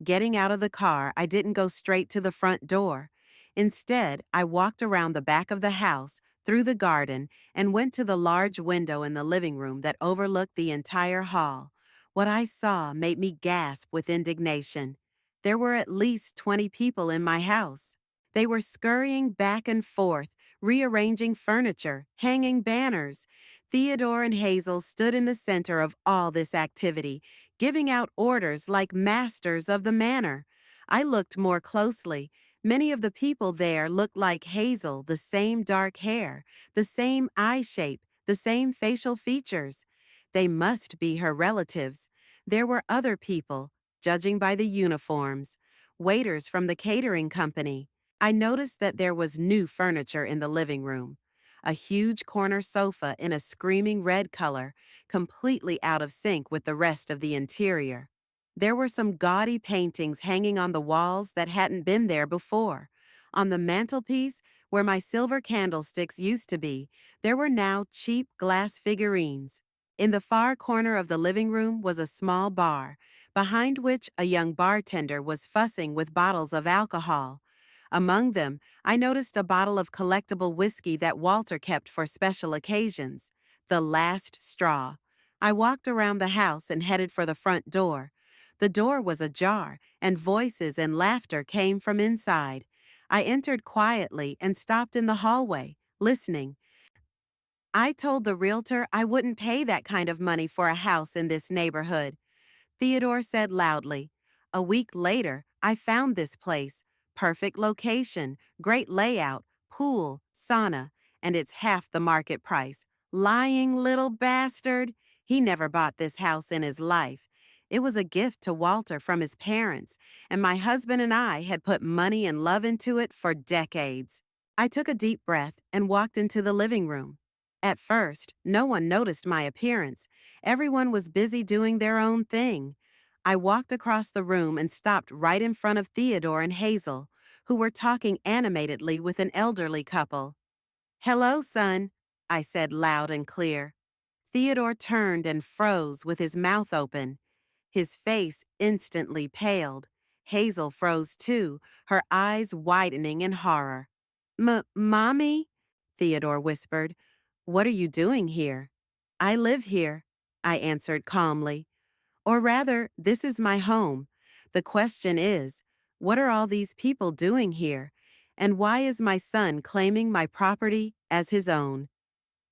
Getting out of the car, I didn't go straight to the front door. Instead, I walked around the back of the house, through the garden, and went to the large window in the living room that overlooked the entire hall. What I saw made me gasp with indignation. There were at least 20 people in my house. They were scurrying back and forth, rearranging furniture, hanging banners. Theodore and Hazel stood in the center of all this activity, giving out orders like masters of the manor. I looked more closely. Many of the people there looked like Hazel, the same dark hair, the same eye shape, the same facial features. They must be her relatives. There were other people, judging by the uniforms, waiters from the catering company. I noticed that there was new furniture in the living room. A huge corner sofa in a screaming red color, completely out of sync with the rest of the interior. There were some gaudy paintings hanging on the walls that hadn't been there before. On the mantelpiece, where my silver candlesticks used to be, there were now cheap glass figurines. In the far corner of the living room was a small bar, behind which a young bartender was fussing with bottles of alcohol. Among them, I noticed a bottle of collectible whiskey that Walter kept for special occasions, the last straw. I walked around the house and headed for the front door. The door was ajar, and voices and laughter came from inside. I entered quietly and stopped in the hallway, listening. I told the realtor I wouldn't pay that kind of money for a house in this neighborhood, Theodore said loudly. A week later, I found this place. Perfect location, great layout, pool, sauna, and it's half the market price. Lying little bastard. He never bought this house in his life. It was a gift to Walter from his parents, and my husband and I had put money and love into it for decades. I took a deep breath and walked into the living room. At first, no one noticed my appearance. Everyone was busy doing their own thing. I walked across the room and stopped right in front of Theodore and Hazel, who were talking animatedly with an elderly couple. "Hello, son," I said loud and clear. Theodore turned and froze with his mouth open. His face instantly paled. Hazel froze too, her eyes widening in horror. Mommy?" Theodore whispered. "What are you doing here?" "I live here," I answered calmly. "Or rather, this is my home. The question is, what are all these people doing here? And why is my son claiming my property as his own?"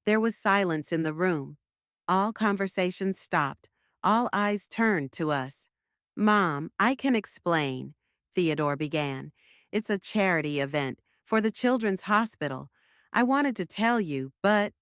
There was silence in the room. All conversations stopped. All eyes turned to us. "Mom, I can explain," Theodore began. "It's a charity event for the Children's Hospital. I wanted to tell you, but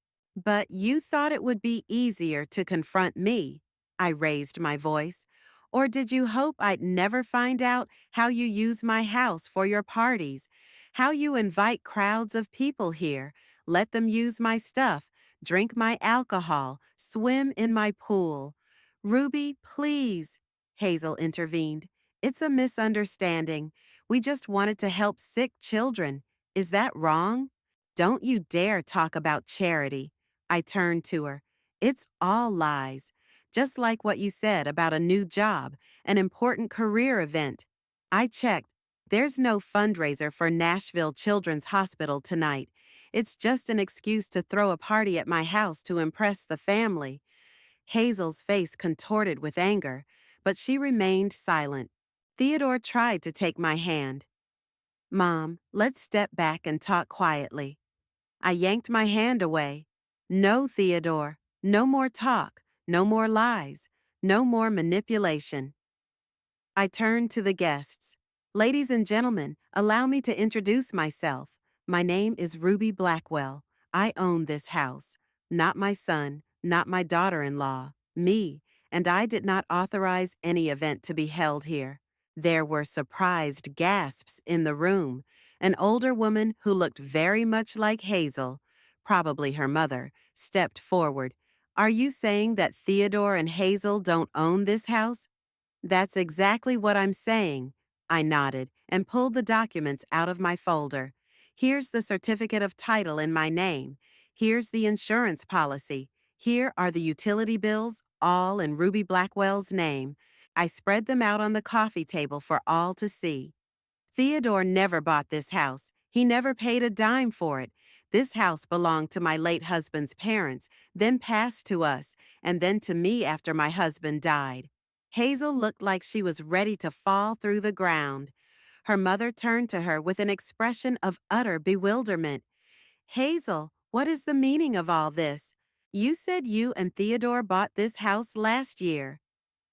you thought it would be easier to confront me. I raised my voice. Or did you hope I'd never find out how you use my house for your parties, how you invite crowds of people here, let them use my stuff, drink my alcohol, swim in my pool? Ruby, please, Hazel intervened. It's a misunderstanding. We just wanted to help sick children. Is that wrong? Don't you dare talk about charity. I turned to her. It's all lies. Just like what you said about a new job, an important career event. I checked. There's no fundraiser for Nashville Children's Hospital tonight. It's just an excuse to throw a party at my house to impress the family. Hazel's face contorted with anger, but she remained silent. Theodore tried to take my hand. Mom, let's step back and talk quietly. I yanked my hand away. No, Theodore. No more talk. No more lies. No more manipulation. I turned to the guests. Ladies and gentlemen, allow me to introduce myself. My name is Ruby Blackwell. I own this house. Not my son, not my daughter-in-law, me, and I did not authorize any event to be held here. There were surprised gasps in the room. An older woman who looked very much like Hazel, probably her mother, stepped forward. Are you saying that Theodore and Hazel don't own this house? That's exactly what I'm saying. I nodded and pulled the documents out of my folder. Here's the certificate of title in my name. Here's the insurance policy. Here are the utility bills, all in Ruby Blackwell's name. I spread them out on the coffee table for all to see. Theodore never bought this house. He never paid a dime for it. This house belonged to my late husband's parents, then passed to us, and then to me after my husband died. Hazel looked like she was ready to fall through the ground. Her mother turned to her with an expression of utter bewilderment. Hazel, what is the meaning of all this? You said you and Theodore bought this house last year.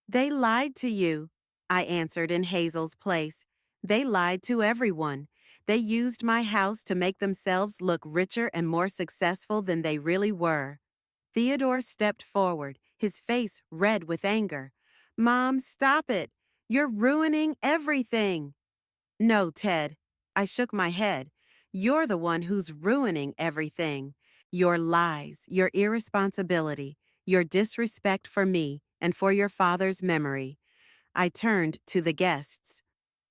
They lied to you, I answered in Hazel's place. They lied to everyone. They used my house to make themselves look richer and more successful than they really were. Theodore stepped forward, his face red with anger. Mom, stop it. You're ruining everything. No, Ted. I shook my head. You're the one who's ruining everything. Your lies, your irresponsibility, your disrespect for me and for your father's memory. I turned to the guests.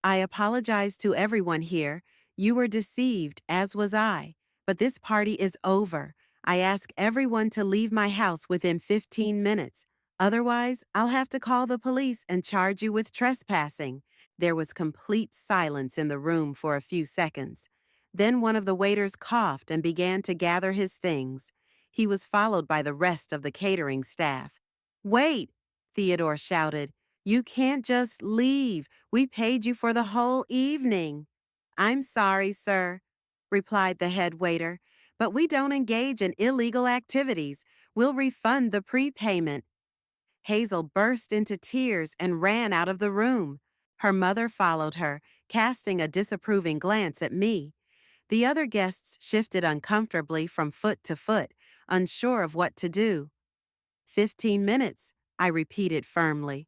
I apologize to everyone here. You were deceived, as was I. But this party is over. I ask everyone to leave my house within 15 minutes. Otherwise, I'll have to call the police and charge you with trespassing. There was complete silence in the room for a few seconds. Then one of the waiters coughed and began to gather his things. He was followed by the rest of the catering staff. Wait, Theodore shouted. You can't just leave. We paid you for the whole evening. I'm sorry, sir, replied the head waiter, but we don't engage in illegal activities. We'll refund the prepayment. Hazel burst into tears and ran out of the room. Her mother followed her, casting a disapproving glance at me. The other guests shifted uncomfortably from foot to foot, unsure of what to do. 15 minutes, I repeated firmly.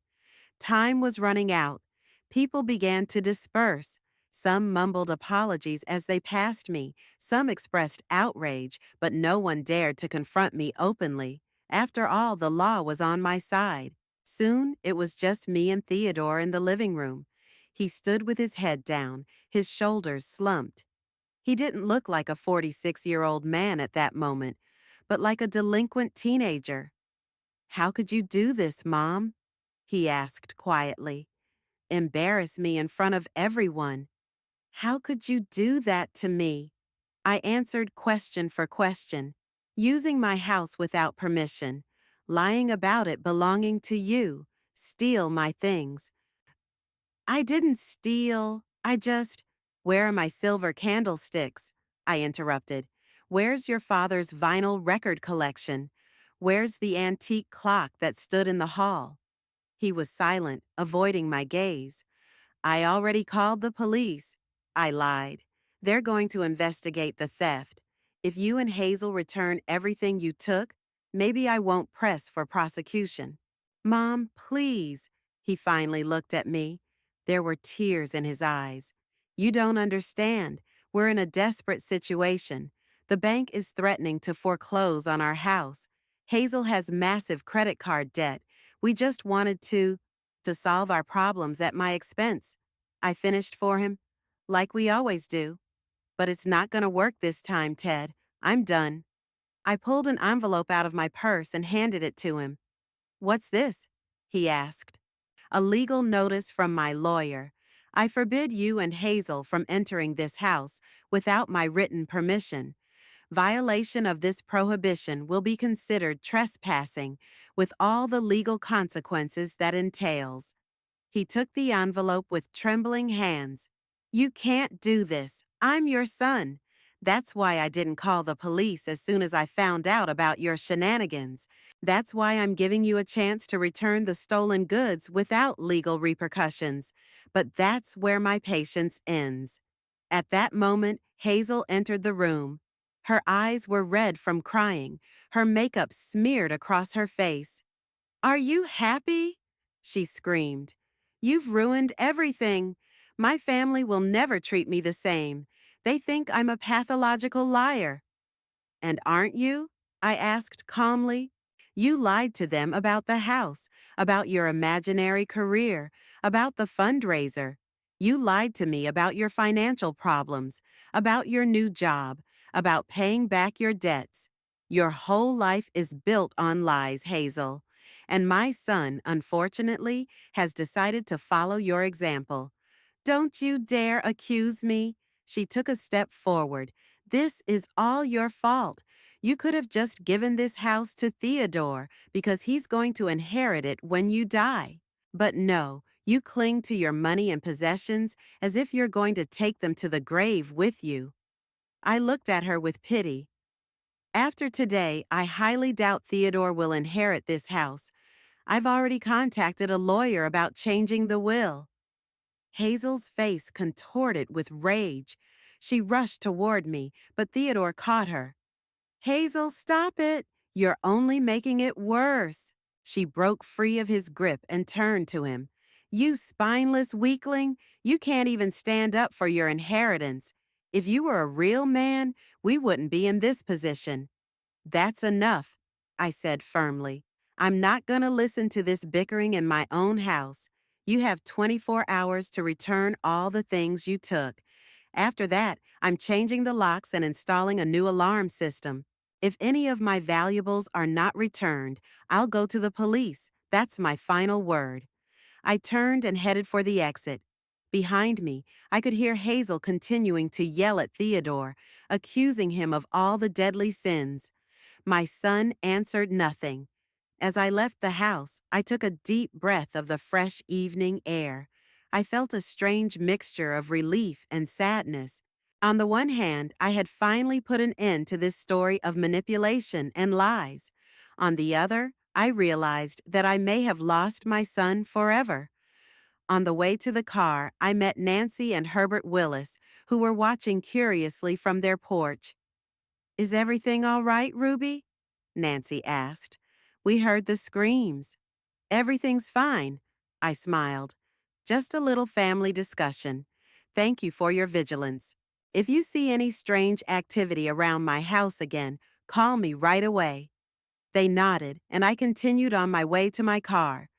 Time was running out. People began to disperse. Some mumbled apologies as they passed me. Some expressed outrage, but no one dared to confront me openly. After all, the law was on my side. Soon, it was just me and Theodore in the living room. He stood with his head down, his shoulders slumped. He didn't look like a 46-year-old man at that moment, but like a delinquent teenager. How could you do this, Mom? He asked quietly. Embarrass me in front of everyone. How could you do that to me? I answered question for question, using my house without permission, lying about it belonging to you, steal my things. I didn't steal, Where are my silver candlesticks? I interrupted. Where's your father's vinyl record collection? Where's the antique clock that stood in the hall? He was silent, avoiding my gaze. I already called the police. I lied. They're going to investigate the theft. If you and Hazel return everything you took, maybe I won't press for prosecution. Mom, please. He finally looked at me. There were tears in his eyes. You don't understand. We're in a desperate situation. The bank is threatening to foreclose on our house. Hazel has massive credit card debt. We just wanted to solve our problems at my expense. I finished for him, like we always do. But it's not going to work this time, Ted. I'm done. I pulled an envelope out of my purse and handed it to him. What's this? He asked. A legal notice from my lawyer. I forbid you and Hazel from entering this house without my written permission. Violation of this prohibition will be considered trespassing with all the legal consequences that entails. He took the envelope with trembling hands. You can't do this. I'm your son. That's why I didn't call the police as soon as I found out about your shenanigans. That's why I'm giving you a chance to return the stolen goods without legal repercussions. But that's where my patience ends. At that moment, Hazel entered the room. Her eyes were red from crying, her makeup smeared across her face. Are you happy? She screamed. You've ruined everything. My family will never treat me the same. They think I'm a pathological liar. And aren't you? I asked calmly. You lied to them about the house, about your imaginary career, about the fundraiser. You lied to me about your financial problems, about your new job, about paying back your debts. Your whole life is built on lies, Hazel. And my son, unfortunately, has decided to follow your example. Don't you dare accuse me. She took a step forward. This is all your fault. You could have just given this house to Theodore because he's going to inherit it when you die. But no, you cling to your money and possessions as if you're going to take them to the grave with you. I looked at her with pity. After today, I highly doubt Theodore will inherit this house. I've already contacted a lawyer about changing the will. Hazel's face contorted with rage. She rushed toward me, but Theodore caught her. Hazel, stop it! You're only making it worse. She broke free of his grip and turned to him. You spineless weakling, you can't even stand up for your inheritance. If you were a real man, we wouldn't be in this position. That's enough, I said firmly. I'm not going to listen to this bickering in my own house. You have 24 hours to return all the things you took. After that, I'm changing the locks and installing a new alarm system. If any of my valuables are not returned, I'll go to the police. That's my final word. I turned and headed for the exit. Behind me, I could hear Hazel continuing to yell at Theodore, accusing him of all the deadly sins. My son answered nothing. As I left the house, I took a deep breath of the fresh evening air. I felt a strange mixture of relief and sadness. On the one hand, I had finally put an end to this story of manipulation and lies. On the other, I realized that I may have lost my son forever. On the way to the car, I met Nancy and Herbert Willis, who were watching curiously from their porch. Is everything all right, Ruby? Nancy asked. We heard the screams. Everything's fine, I smiled. Just a little family discussion. Thank you for your vigilance. If you see any strange activity around my house again, call me right away. They nodded, and I continued on my way to my car.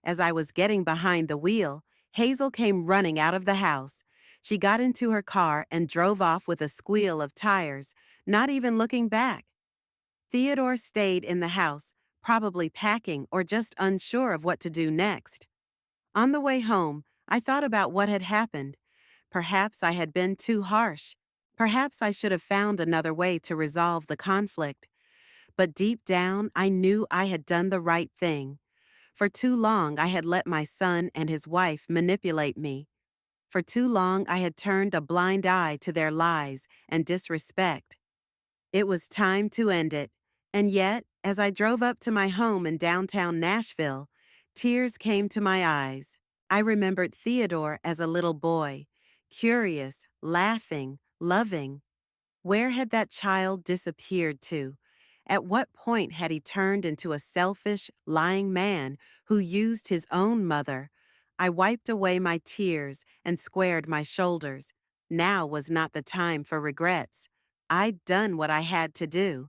As I was getting behind the wheel, Hazel came running out of the house. She got into her car and drove off with a squeal of tires, not even looking back. Theodore stayed in the house, probably packing or just unsure of what to do next. On the way home, I thought about what had happened. Perhaps I had been too harsh. Perhaps I should have found another way to resolve the conflict. But deep down, I knew I had done the right thing. For too long, I had let my son and his wife manipulate me. For too long, I had turned a blind eye to their lies and disrespect. It was time to end it. And yet, as I drove up to my home in downtown Nashville, tears came to my eyes. I remembered Theodore as a little boy, curious, laughing, loving. Where had that child disappeared to? At what point had he turned into a selfish, lying man who used his own mother? I wiped away my tears and squared my shoulders. Now was not the time for regrets. I'd done what I had to do.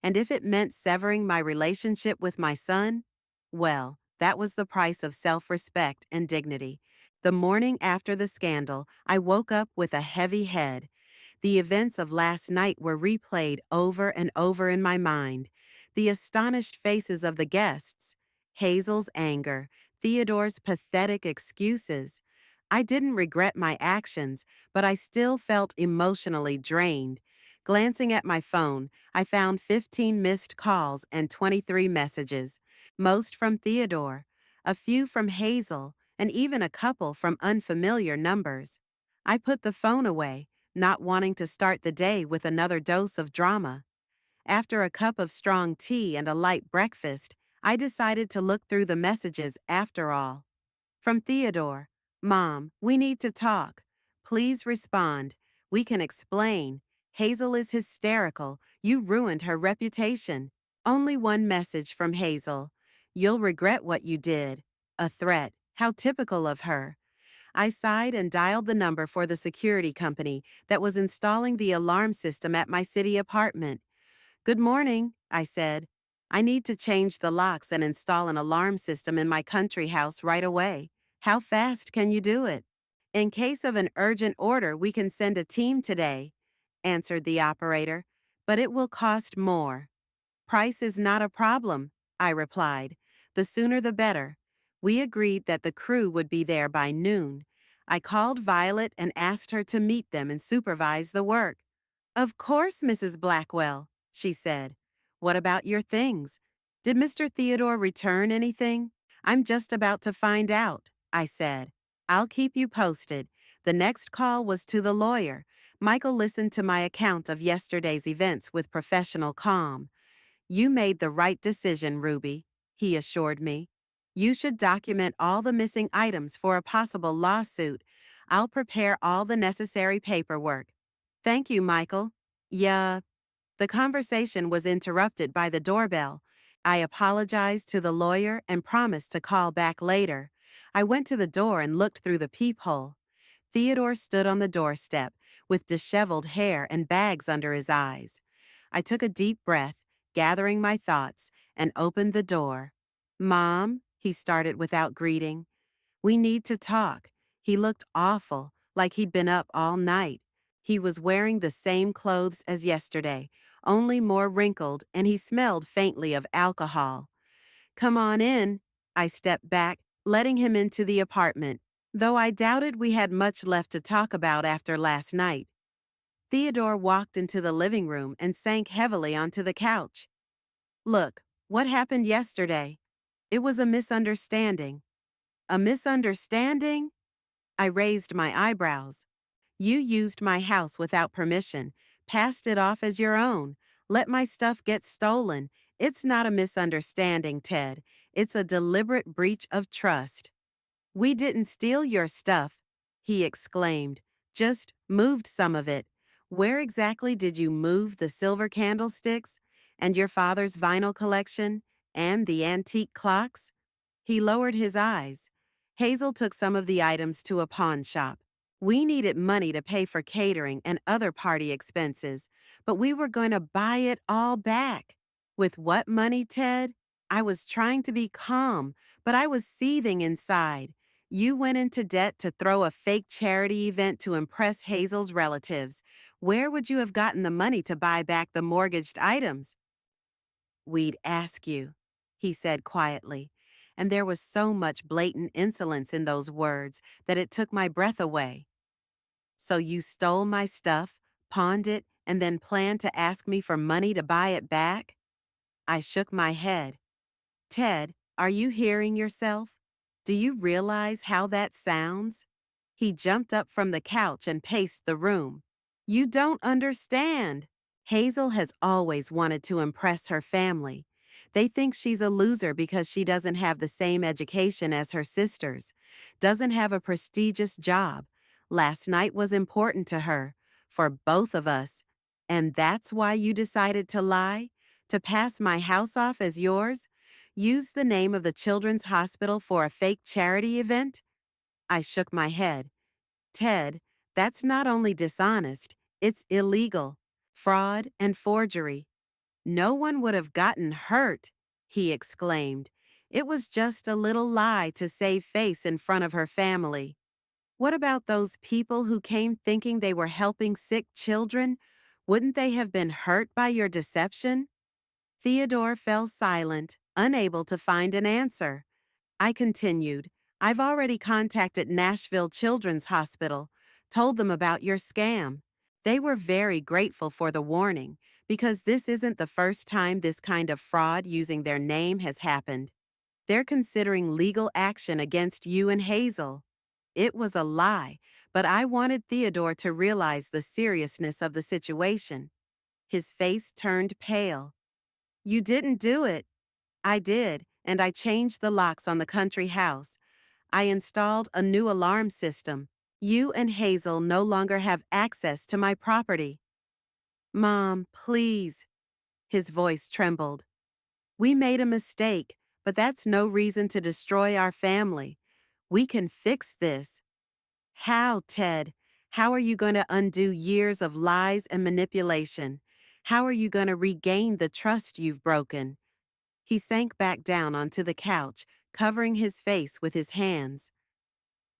And if it meant severing my relationship with my son, well, that was the price of self-respect and dignity. The morning after the scandal, I woke up with a heavy head. The events of last night were replayed over and over in my mind. The astonished faces of the guests, Hazel's anger, Theodore's pathetic excuses. I didn't regret my actions, but I still felt emotionally drained. Glancing at my phone, I found 15 missed calls and 23 messages, most from Theodore, a few from Hazel, and even a couple from unfamiliar numbers. I put the phone away, not wanting to start the day with another dose of drama. After a cup of strong tea and a light breakfast, I decided to look through the messages after all. From Theodore: Mom, we need to talk. Please respond. We can explain. Hazel is hysterical. You ruined her reputation. Only one message from Hazel: You'll regret what you did. A threat. How typical of her. I sighed and dialed the number for the security company that was installing the alarm system at my city apartment. Good morning, I said. I need to change the locks and install an alarm system in my country house right away. How fast can you do it? In case of an urgent order, we can send a team today, answered the operator, but it will cost more. Price is not a problem, I replied. The sooner the better. We agreed that the crew would be there by noon. I called Violet and asked her to meet them and supervise the work. Of course, Mrs. Blackwell, she said. What about your things? Did Mr. Theodore return anything? I'm just about to find out, I said. I'll keep you posted. The next call was to the lawyer. Michael listened to my account of yesterday's events with professional calm. You made the right decision, Ruby, he assured me. You should document all the missing items for a possible lawsuit. I'll prepare all the necessary paperwork. Thank you, Michael. Yeah. The conversation was interrupted by the doorbell. I apologized to the lawyer and promised to call back later. I went to the door and looked through the peephole. Theodore stood on the doorstep, with disheveled hair and bags under his eyes. I took a deep breath, gathering my thoughts, and opened the door. Mom, he started without greeting. We need to talk. He looked awful, like he'd been up all night. He was wearing the same clothes as yesterday, only more wrinkled, and he smelled faintly of alcohol. Come on in. I stepped back, letting him into the apartment, though I doubted we had much left to talk about after last night. Theodore walked into the living room and sank heavily onto the couch. Look, what happened yesterday? It was a misunderstanding. A misunderstanding? I raised my eyebrows. You used my house without permission, passed it off as your own, let my stuff get stolen. It's not a misunderstanding, Ted. It's a deliberate breach of trust. We didn't steal your stuff, he exclaimed. Just moved some of it. Where exactly did you move the silver candlesticks? And your father's vinyl collection? And the antique clocks? He lowered his eyes. Hazel took some of the items to a pawn shop. We needed money to pay for catering and other party expenses, but we were going to buy it all back. With what money, Ted? I was trying to be calm, but I was seething inside. You went into debt to throw a fake charity event to impress Hazel's relatives. Where would you have gotten the money to buy back the mortgaged items? We'd ask you, he said quietly, and there was so much blatant insolence in those words that it took my breath away. So you stole my stuff, pawned it, and then planned to ask me for money to buy it back? I shook my head. Ted, are you hearing yourself? Do you realize how that sounds? He jumped up from the couch and paced the room. You don't understand. Hazel has always wanted to impress her family. They think she's a loser because she doesn't have the same education as her sisters, doesn't have a prestigious job. Last night was important to her, for both of us. And that's why you decided to lie? To pass my house off as yours? Use the name of the children's hospital for a fake charity event? I shook my head. Ted, that's not only dishonest, it's illegal. Fraud and forgery. No one would have gotten hurt, he exclaimed. It was just a little lie to save face in front of her family. What about those people who came thinking they were helping sick children? Wouldn't they have been hurt by your deception? Theodore fell silent, unable to find an answer. I continued, I've already contacted Nashville Children's Hospital, told them about your scam. They were very grateful for the warning, because this isn't the first time this kind of fraud using their name has happened. They're considering legal action against you and Hazel. It was a lie, but I wanted Theodore to realize the seriousness of the situation. His face turned pale. You didn't do it. I did, and I changed the locks on the country house. I installed a new alarm system. You and Hazel no longer have access to my property. Mom, please. His voice trembled. We made a mistake, but that's no reason to destroy our family. We can fix this. How, Ted? How are you going to undo years of lies and manipulation? How are you going to regain the trust you've broken? He sank back down onto the couch, covering his face with his hands.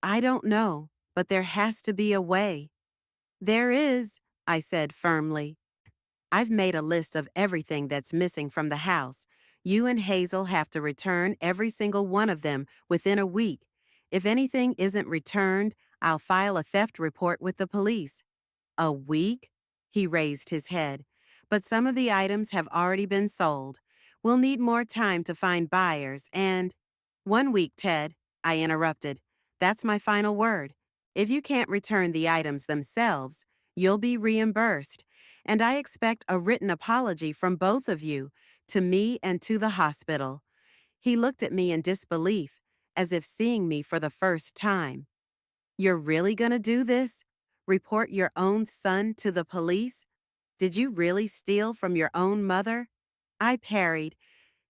I don't know, but there has to be a way. There is, I said firmly. I've made a list of everything that's missing from the house. You and Hazel have to return every single one of them within a week. If anything isn't returned, I'll file a theft report with the police. A week? He raised his head. But some of the items have already been sold. We'll need more time to find buyers and… 1 week, Ted, I interrupted. That's my final word. If you can't return the items themselves, you'll be reimbursed. And I expect a written apology from both of you, to me and to the hospital. He looked at me in disbelief, as if seeing me for the first time. You're really gonna do this? Report your own son to the police? Did you really steal from your own mother? I parried.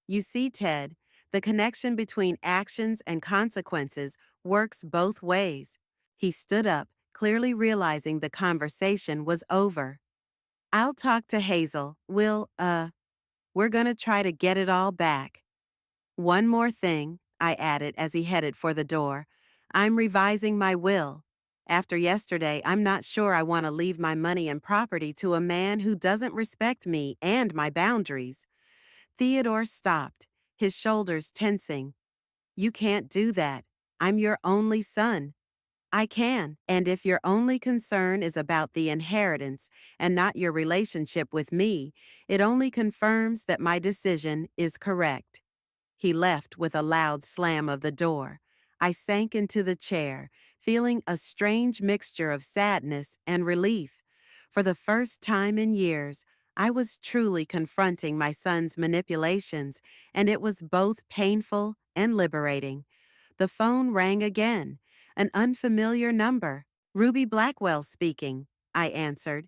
You see, Ted, the connection between actions and consequences works both ways. He stood up, clearly realizing the conversation was over. I'll talk to Hazel. We're gonna try to get it all back. One more thing, I added as he headed for the door. I'm revising my will. After yesterday, I'm not sure I want to leave my money and property to a man who doesn't respect me and my boundaries. Theodore stopped, his shoulders tensing. You can't do that. I'm your only son. I can, and if your only concern is about the inheritance and not your relationship with me, it only confirms that my decision is correct. He left with a loud slam of the door. I sank into the chair, feeling a strange mixture of sadness and relief. For the first time in years, I was truly confronting my son's manipulations, and it was both painful and liberating. The phone rang again, an unfamiliar number. Ruby Blackwell speaking, I answered.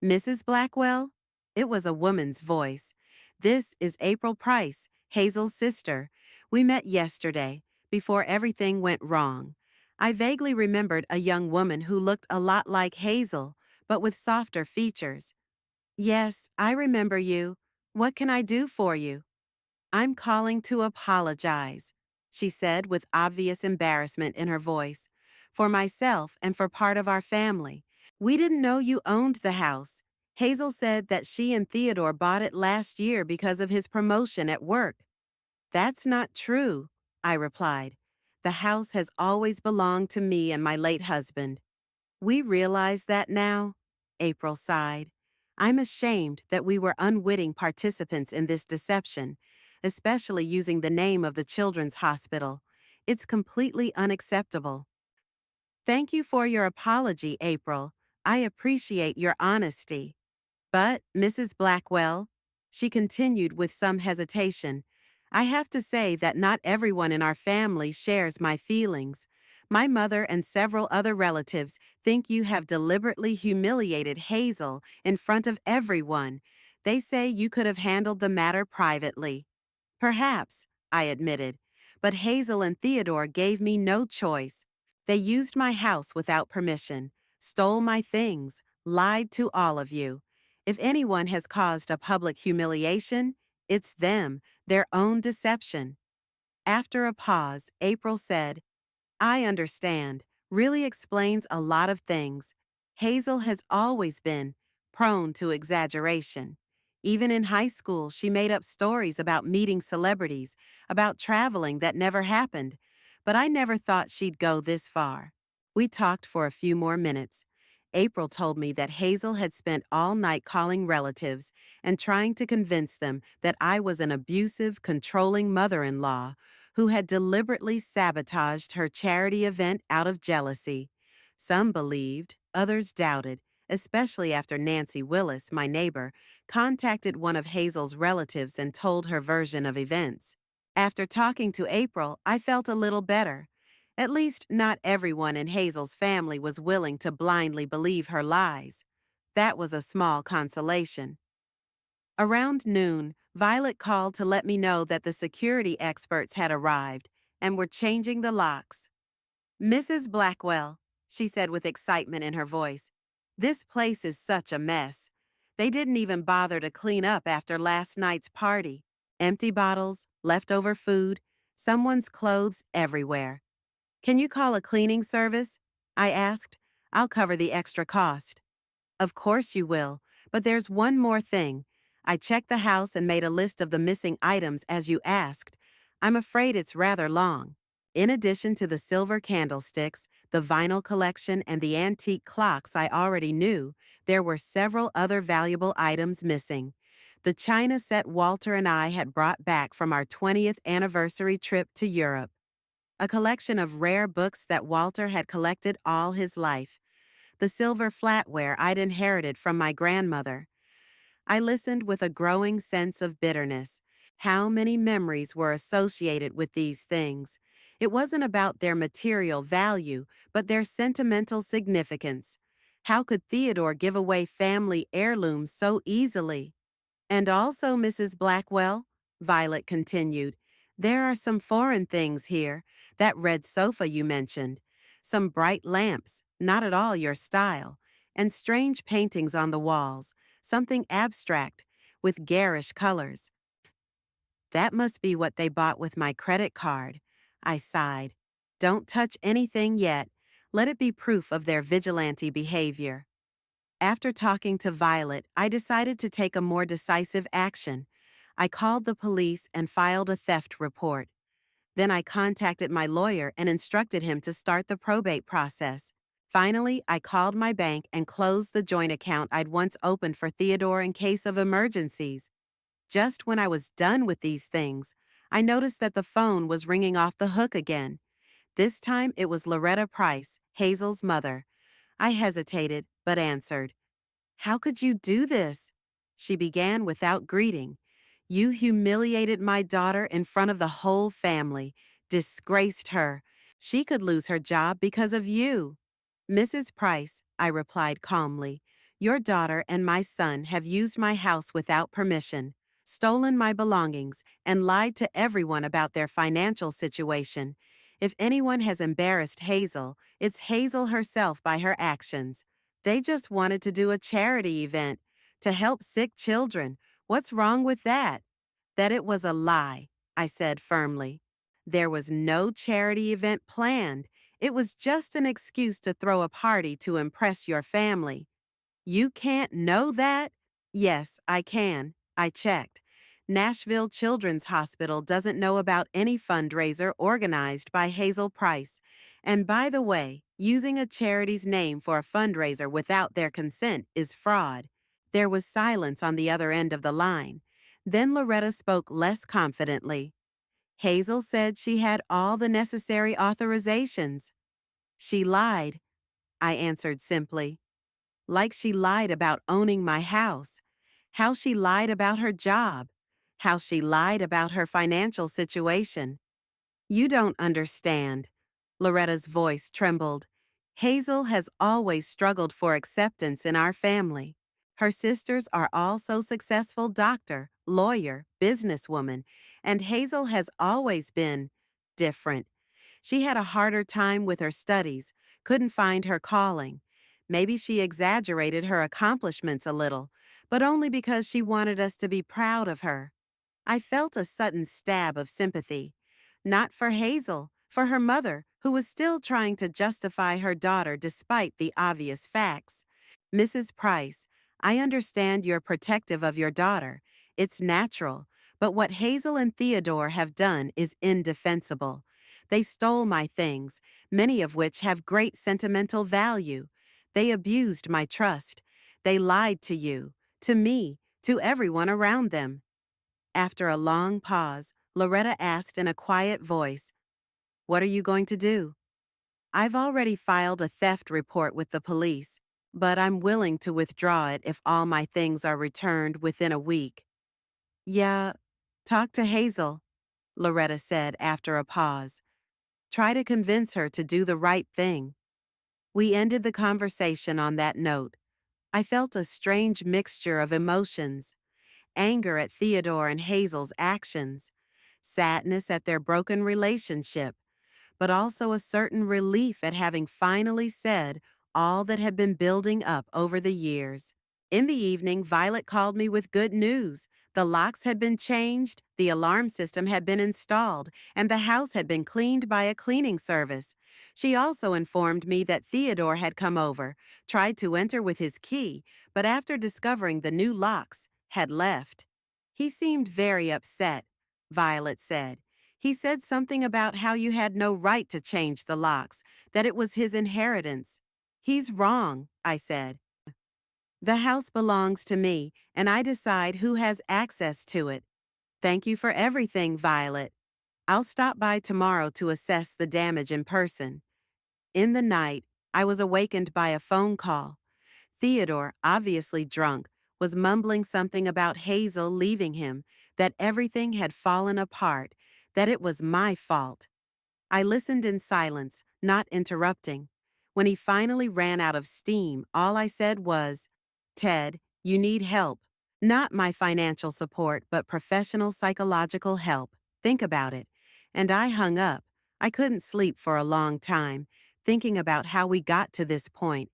Mrs. Blackwell? It was a woman's voice. This is April Price, Hazel's sister. We met yesterday, before everything went wrong. I vaguely remembered a young woman who looked a lot like Hazel, but with softer features. Yes, I remember you. What can I do for you? I'm calling to apologize, she said with obvious embarrassment in her voice. For myself and for part of our family. We didn't know you owned the house. Hazel said that she and Theodore bought it last year because of his promotion at work. That's not true, I replied. The house has always belonged to me and my late husband. We realize that now, April sighed. I'm ashamed that we were unwitting participants in this deception, especially using the name of the children's hospital. It's completely unacceptable. Thank you for your apology, April. I appreciate your honesty. But, Mrs. Blackwell, she continued with some hesitation, I have to say that not everyone in our family shares my feelings. My mother and several other relatives think you have deliberately humiliated Hazel in front of everyone. They say you could have handled the matter privately. Perhaps, I admitted, but Hazel and Theodore gave me no choice. They used my house without permission, stole my things, lied to all of you. If anyone has caused a public humiliation, it's them, their own deception. After a pause, April said, I understand. Really explains a lot of things. Hazel has always been prone to exaggeration. Even in high school, she made up stories about meeting celebrities, about traveling that never happened. But I never thought she'd go this far. We talked for a few more minutes. April told me that Hazel had spent all night calling relatives and trying to convince them that I was an abusive, controlling mother-in-law who had deliberately sabotaged her charity event out of jealousy. Some believed, others doubted, especially after Nancy Willis, my neighbor, contacted one of Hazel's relatives and told her version of events. After talking to April, I felt a little better. At least not everyone in Hazel's family was willing to blindly believe her lies. That was a small consolation. Around noon, Violet called to let me know that the security experts had arrived and were changing the locks. Mrs. Blackwell, she said with excitement in her voice, this place is such a mess. They didn't even bother to clean up after last night's party. Empty bottles, leftover food, someone's clothes everywhere. Can you call a cleaning service? I asked. I'll cover the extra cost. Of course you will, but there's one more thing. I checked the house and made a list of the missing items as you asked. I'm afraid it's rather long. In addition to the silver candlesticks, the vinyl collection, and the antique clocks I already knew, there were several other valuable items missing. The china set Walter and I had brought back from our 20th anniversary trip to Europe. A collection of rare books that Walter had collected all his life. The silver flatware I'd inherited from my grandmother. I listened with a growing sense of bitterness. How many memories were associated with these things? It wasn't about their material value, but their sentimental significance. How could Theodore give away family heirlooms so easily? And also, Mrs. Blackwell, Violet continued, there are some foreign things here. That red sofa you mentioned. Some bright lamps, not at all your style. And strange paintings on the walls, something abstract, with garish colors. That must be what they bought with my credit card. I sighed. Don't touch anything yet. Let it be proof of their vigilante behavior. After talking to Violet, I decided to take a more decisive action. I called the police and filed a theft report. Then I contacted my lawyer and instructed him to start the probate process. Finally, I called my bank and closed the joint account I'd once opened for Theodore in case of emergencies. Just when I was done with these things, I noticed that the phone was ringing off the hook again. This time it was Loretta Price, Hazel's mother. I hesitated, but answered. How could you do this? She began without greeting. You humiliated my daughter in front of the whole family, disgraced her. She could lose her job because of you. Mrs. Price, I replied calmly, your daughter and my son have used my house without permission, stolen my belongings, and lied to everyone about their financial situation. If anyone has embarrassed Hazel, it's Hazel herself by her actions. They just wanted to do a charity event to help sick children. What's wrong with that? That it was a lie, I said firmly. There was no charity event planned. It was just an excuse to throw a party to impress your family. You can't know that? Yes, I can. I checked. Nashville Children's Hospital doesn't know about any fundraiser organized by Hazel Price. And by the way, using a charity's name for a fundraiser without their consent is fraud. There was silence on the other end of the line. Then Loretta spoke less confidently. Hazel said she had all the necessary authorizations. She lied, I answered simply. Like she lied about owning my house, how she lied about her job, how she lied about her financial situation. You don't understand. Loretta's voice trembled. Hazel has always struggled for acceptance in our family. Her sisters are all so successful doctor, lawyer, businesswoman, and Hazel has always been different. She had a harder time with her studies, couldn't find her calling. Maybe she exaggerated her accomplishments a little, but only because she wanted us to be proud of her. I felt a sudden stab of sympathy. Not for Hazel, for her mother, who was still trying to justify her daughter despite the obvious facts. Mrs. Price, I understand you're protective of your daughter. It's natural. But what Hazel and Theodore have done is indefensible. They stole my things, many of which have great sentimental value. They abused my trust. They lied to you, to me, to everyone around them. After a long pause, Loretta asked in a quiet voice, "What are you going to do?" "I've already filed a theft report with the police, but I'm willing to withdraw it if all my things are returned within a week." "Yeah, talk to Hazel," Loretta said after a pause. "Try to convince her to do the right thing." We ended the conversation on that note. I felt a strange mixture of emotions: anger at Theodore and Hazel's actions, sadness at their broken relationship, but also a certain relief at having finally said all that had been building up over the years. In the evening, Violet called me with good news. The locks had been changed, the alarm system had been installed, and the house had been cleaned by a cleaning service. She also informed me that Theodore had come over, tried to enter with his key, but after discovering the new locks, had left. "He seemed very upset," Violet said. "He said something about how you had no right to change the locks, that it was his inheritance." "He's wrong," I said. "The house belongs to me, and I decide who has access to it." "Thank you for everything, Violet. I'll stop by tomorrow to assess the damage in person." In the night, I was awakened by a phone call. Theodore, obviously drunk, was mumbling something about Hazel leaving him, that everything had fallen apart, that it was my fault. I listened in silence, not interrupting. When he finally ran out of steam, all I said was, "Ted, you need help. Not my financial support, but professional psychological help. Think about it." And I hung up. I couldn't sleep for a long time, thinking about how we got to this point.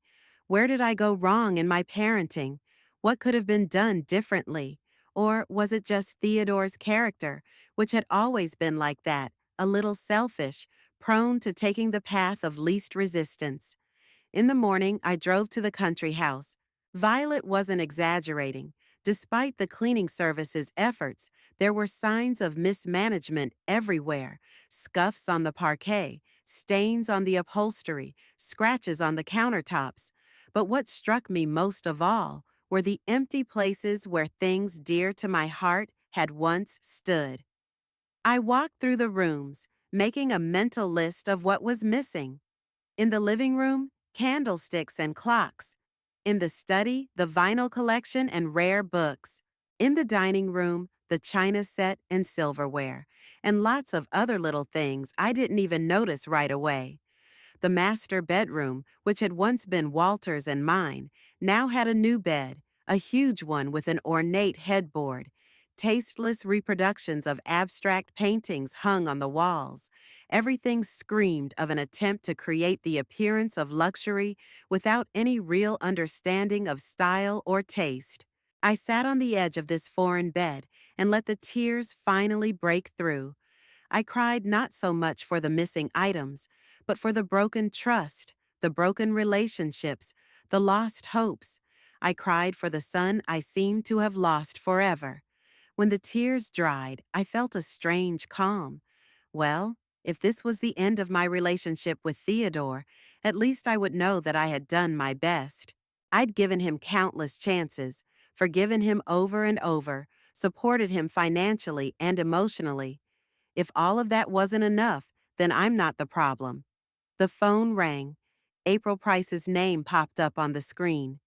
Where did I go wrong in my parenting? What could have been done differently? Or was it just Theodore's character, which had always been like that, a little selfish, prone to taking the path of least resistance? In the morning, I drove to the country house. Violet wasn't exaggerating. Despite the cleaning service's efforts, there were signs of mismanagement everywhere: scuffs on the parquet, stains on the upholstery, scratches on the countertops. But what struck me most of all were the empty places where things dear to my heart had once stood. I walked through the rooms, making a mental list of what was missing. In the living room, candlesticks and clocks. In the study, the vinyl collection and rare books. In the dining room, the china set and silverware. And lots of other little things I didn't even notice right away. The master bedroom, which had once been Walter's and mine, now had a new bed, a huge one with an ornate headboard. Tasteless reproductions of abstract paintings hung on the walls. Everything screamed of an attempt to create the appearance of luxury without any real understanding of style or taste. I sat on the edge of this foreign bed and let the tears finally break through. I cried not so much for the missing items, but for the broken trust, the broken relationships, the lost hopes. I cried for the son I seemed to have lost forever. When the tears dried, I felt a strange calm. Well, if this was the end of my relationship with Theodore, at least I would know that I had done my best. I'd given him countless chances, forgiven him over and over, supported him financially and emotionally. If all of that wasn't enough, then I'm not the problem. The phone rang. April Price's name popped up on the screen.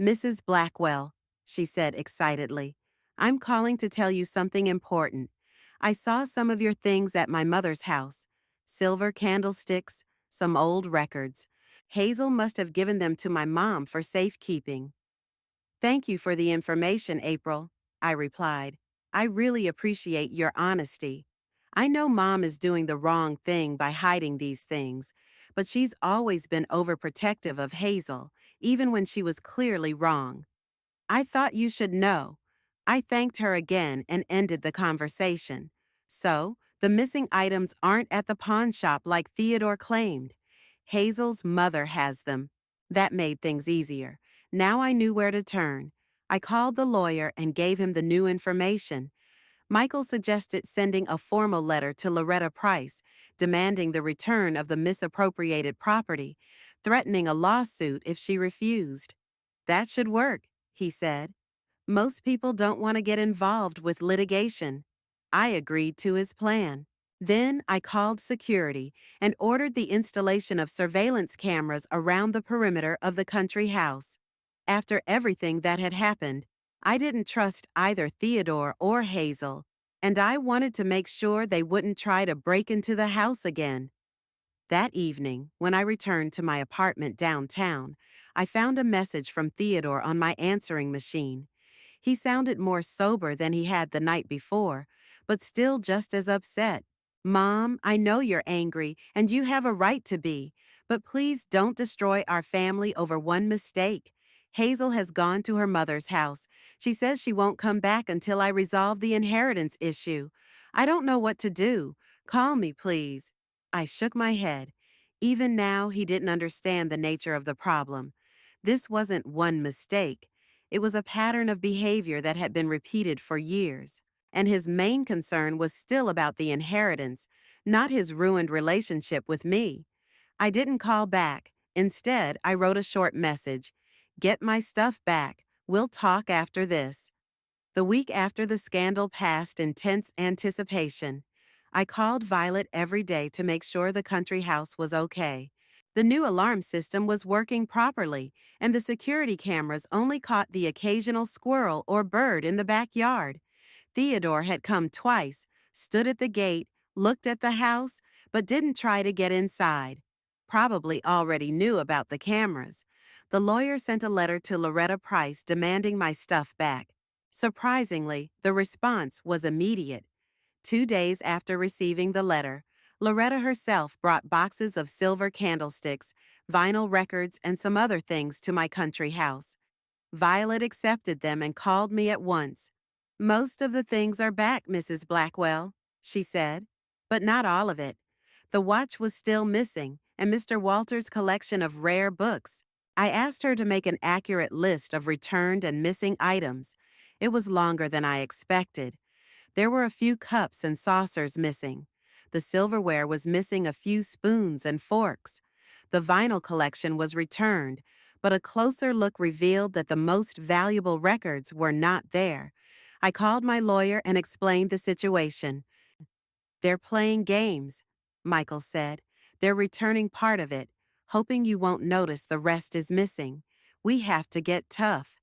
"Mrs. Blackwell," she said excitedly, "I'm calling to tell you something important. I saw some of your things at my mother's house. Silver candlesticks, some old records. Hazel must have given them to my mom for safekeeping. Thank you for the information, April, I replied. I really appreciate your honesty. I know Mom is doing the wrong thing by hiding these things, but she's always been overprotective of Hazel, even when she was clearly wrong. I thought you should know. I thanked her again and ended the conversation. So, the missing items aren't at the pawn shop like Theodore claimed. Hazel's mother has them. That made things easier. Now I knew where to turn. I called the lawyer and gave him the new information. Michael suggested sending a formal letter to Loretta Price, demanding the return of the misappropriated property, threatening a lawsuit if she refused. That should work, he said. Most people don't want to get involved with litigation. I agreed to his plan. Then I called security and ordered the installation of surveillance cameras around the perimeter of the country house. After everything that had happened, I didn't trust either Theodore or Hazel, and I wanted to make sure they wouldn't try to break into the house again. That evening, when I returned to my apartment downtown, I found a message from Theodore on my answering machine. He sounded more sober than he had the night before, but still just as upset. Mom, I know you're angry, and you have a right to be, but please don't destroy our family over one mistake. Hazel has gone to her mother's house. She says she won't come back until I resolve the inheritance issue. I don't know what to do. Call me, please. I shook my head. Even now, he didn't understand the nature of the problem. This wasn't one mistake. It was a pattern of behavior that had been repeated for years. And his main concern was still about the inheritance, not his ruined relationship with me. I didn't call back. Instead, I wrote a short message. Get my stuff back. We'll talk after this. The week after the scandal passed in tense anticipation, I called Violet every day to make sure the country house was okay. The new alarm system was working properly, and the security cameras only caught the occasional squirrel or bird in the backyard. Theodore had come twice, stood at the gate, looked at the house, but didn't try to get inside. Probably already knew about the cameras. The lawyer sent a letter to Loretta Price demanding my stuff back. Surprisingly, the response was immediate. 2 days after receiving the letter, Loretta herself brought boxes of silver candlesticks, vinyl records, and some other things to my country house. Violet accepted them and called me at once. Most of the things are back, Mrs. Blackwell, she said, but not all of it. The watch was still missing, and Mr. Walter's collection of rare books. I asked her to make an accurate list of returned and missing items. It was longer than I expected. There were a few cups and saucers missing. The silverware was missing a few spoons and forks. The vinyl collection was returned, but a closer look revealed that the most valuable records were not there. I called my lawyer and explained the situation. They're playing games, Michael said. They're returning part of it, hoping you won't notice the rest is missing. We have to get tough.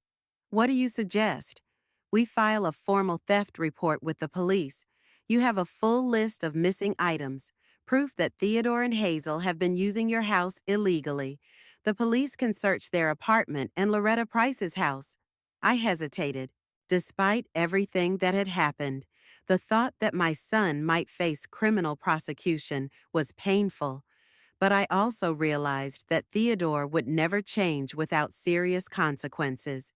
What do you suggest? We file a formal theft report with the police. You have a full list of missing items, proof that Theodore and Hazel have been using your house illegally. The police can search their apartment and Loretta Price's house. I hesitated. Despite everything that had happened, the thought that my son might face criminal prosecution was painful. But I also realized that Theodore would never change without serious consequences.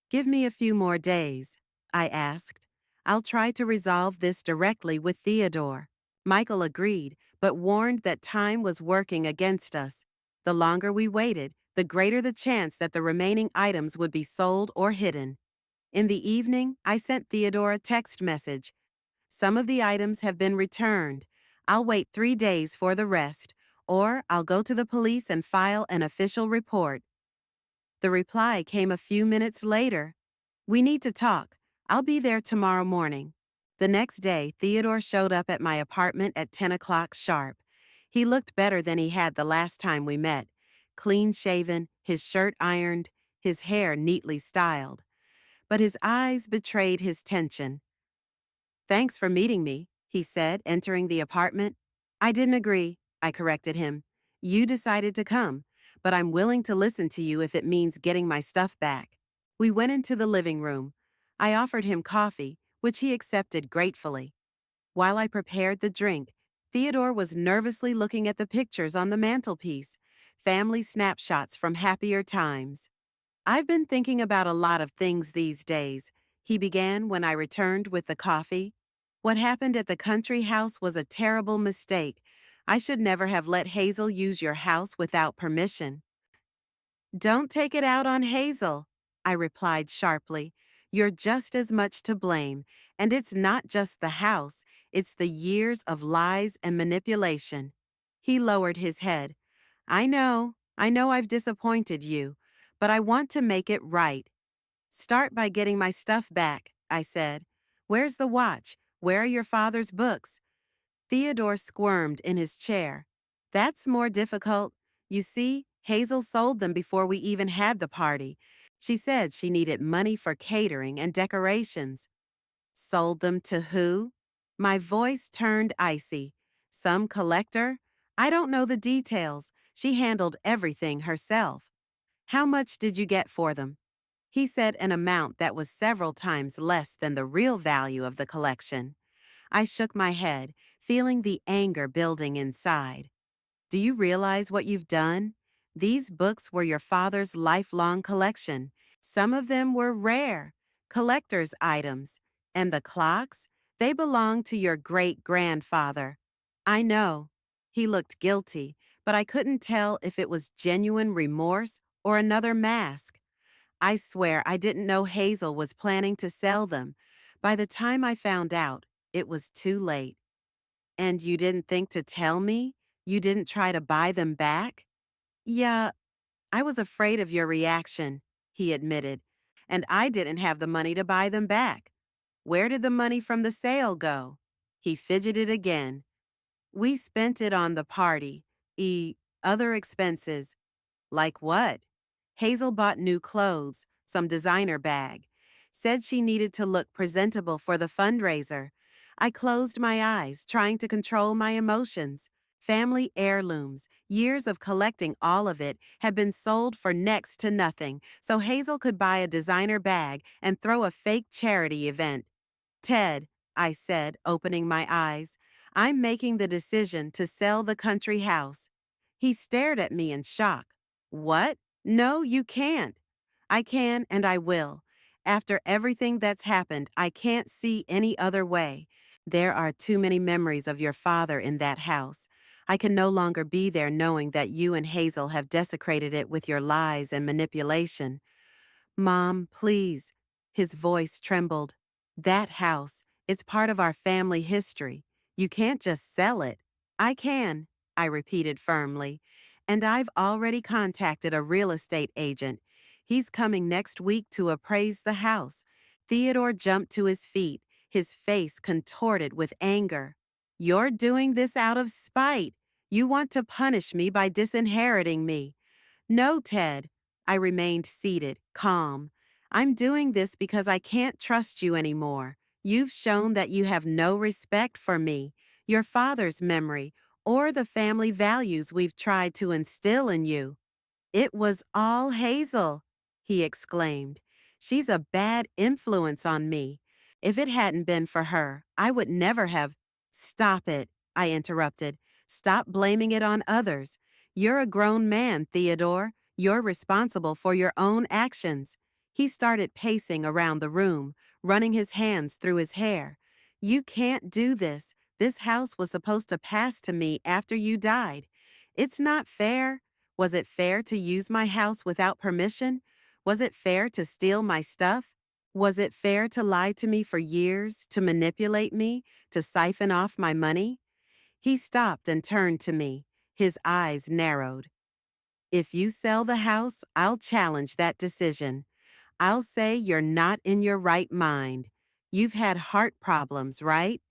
Give me a few more days, I asked. I'll try to resolve this directly with Theodore. Michael agreed, but warned that time was working against us. The longer we waited, the greater the chance that the remaining items would be sold or hidden. In the evening, I sent Theodore a text message. Some of the items have been returned. I'll wait 3 days for the rest, or I'll go to the police and file an official report. The reply came a few minutes later. We need to talk. I'll be there tomorrow morning. The next day, Theodore showed up at my apartment at 10 o'clock sharp. He looked better than he had the last time we met. Clean-shaven, his shirt ironed, his hair neatly styled. But his eyes betrayed his tension. Thanks for meeting me, he said, entering the apartment. I didn't agree, I corrected him. You decided to come, but I'm willing to listen to you if it means getting my stuff back. We went into the living room. I offered him coffee, which he accepted gratefully. While I prepared the drink, Theodore was nervously looking at the pictures on the mantelpiece, family snapshots from happier times. I've been thinking about a lot of things these days, he began when I returned with the coffee. What happened at the country house was a terrible mistake. I should never have let Hazel use your house without permission. Don't take it out on Hazel, I replied sharply. You're just as much to blame, and it's not just the house, it's the years of lies and manipulation. He lowered his head. I know I've disappointed you, but I want to make it right. Start by getting my stuff back, I said. Where's the watch? Where are your father's books? Theodore squirmed in his chair. That's more difficult. You see, Hazel sold them before we even had the party. She said she needed money for catering and decorations. Sold them to who? My voice turned icy. Some collector? I don't know the details. She handled everything herself. How much did you get for them? He said an amount that was several times less than the real value of the collection. I shook my head, feeling the anger building inside. Do you realize what you've done? These books were your father's lifelong collection. Some of them were rare, collector's items. And the clocks? They belonged to your great-grandfather. I know. He looked guilty, but I couldn't tell if it was genuine remorse or another mask. I swear I didn't know Hazel was planning to sell them. By the time I found out, it was too late. And you didn't think to tell me? You didn't try to buy them back? Yeah, I was afraid of your reaction, he admitted. And I didn't have the money to buy them back. Where did the money from the sale go? He fidgeted again. We spent it on the party, other expenses. Like what? Hazel bought new clothes, some designer bag. Said she needed to look presentable for the fundraiser. I closed my eyes, trying to control my emotions. Family heirlooms, years of collecting all of it, had been sold for next to nothing, so Hazel could buy a designer bag and throw a fake charity event. Ted, I said, opening my eyes, I'm making the decision to sell the country house. He stared at me in shock. What? No, you can't. I can and I will. After everything that's happened, I can't see any other way. There are too many memories of your father in that house. I can no longer be there knowing that you and Hazel have desecrated it with your lies and manipulation. Mom, please. His voice trembled. That house, it's part of our family history. You can't just sell it. I can, I repeated firmly. And I've already contacted a real estate agent. He's coming next week to appraise the house. Theodore jumped to his feet, his face contorted with anger. You're doing this out of spite. You want to punish me by disinheriting me. No, Ted. I remained seated, calm. I'm doing this because I can't trust you anymore. You've shown that you have no respect for me, your father's memory, or the family values we've tried to instill in you. It was all Hazel, he exclaimed. She's a bad influence on me. If it hadn't been for her, I would never have. Stop it, I interrupted. Stop blaming it on others. You're a grown man, Theodore. You're responsible for your own actions. He started pacing around the room, running his hands through his hair. You can't do this. This house was supposed to pass to me after you died. It's not fair. Was it fair to use my house without permission? Was it fair to steal my stuff? Was it fair to lie to me for years, to manipulate me, to siphon off my money? He stopped and turned to me. His eyes narrowed. If you sell the house, I'll challenge that decision. I'll say you're not in your right mind. You've had heart problems, right?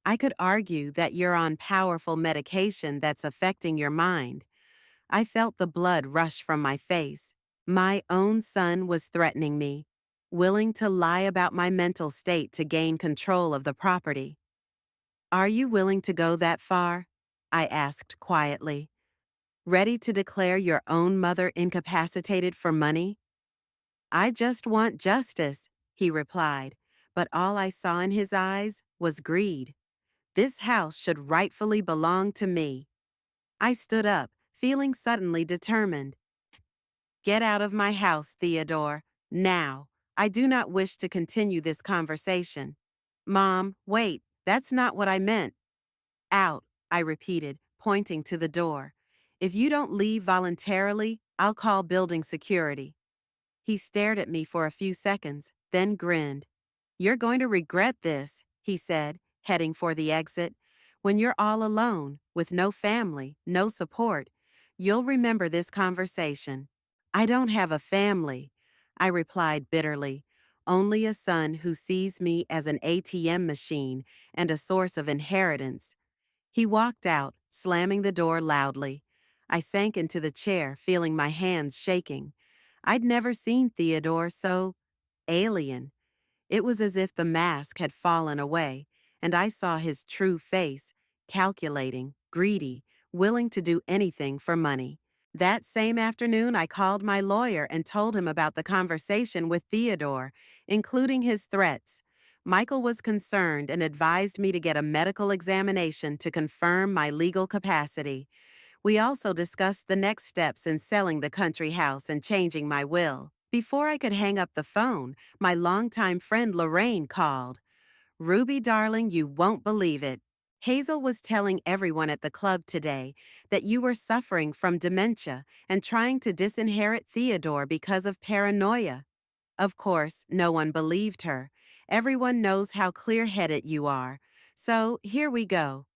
I could argue that you're on powerful medication that's affecting your mind. I felt the blood rush from my face. My own son was threatening me, willing to lie about my mental state to gain control of the property. Are you willing to go that far? I asked quietly. Ready to declare your own mother incapacitated for money? I just want justice, he replied, but all I saw in his eyes was greed. This house should rightfully belong to me. I stood up, feeling suddenly determined. Get out of my house, Theodore. Now. I do not wish to continue this conversation. Mom, wait, that's not what I meant. Out, I repeated, pointing to the door. If you don't leave voluntarily, I'll call building security. He stared at me for a few seconds, then grinned. You're going to regret this, he said, heading for the exit. When you're all alone, with no family, no support, you'll remember this conversation. I don't have a family, I replied bitterly. Only a son who sees me as an ATM machine and a source of inheritance. He walked out, slamming the door loudly. I sank into the chair, feeling my hands shaking. I'd never seen Theodore so alien. It was as if the mask had fallen away, and I saw his true face, calculating, greedy, willing to do anything for money. That same afternoon, I called my lawyer and told him about the conversation with Theodore, including his threats. Michael was concerned and advised me to get a medical examination to confirm my legal capacity. We also discussed the next steps in selling the country house and changing my will. Before I could hang up the phone, my longtime friend Lorraine called. Ruby, darling, you won't believe it. Hazel was telling everyone at the club today that you were suffering from dementia and trying to disinherit Theodore because of paranoia. Of course, no one believed her. Everyone knows how clear-headed you are. So, here we go.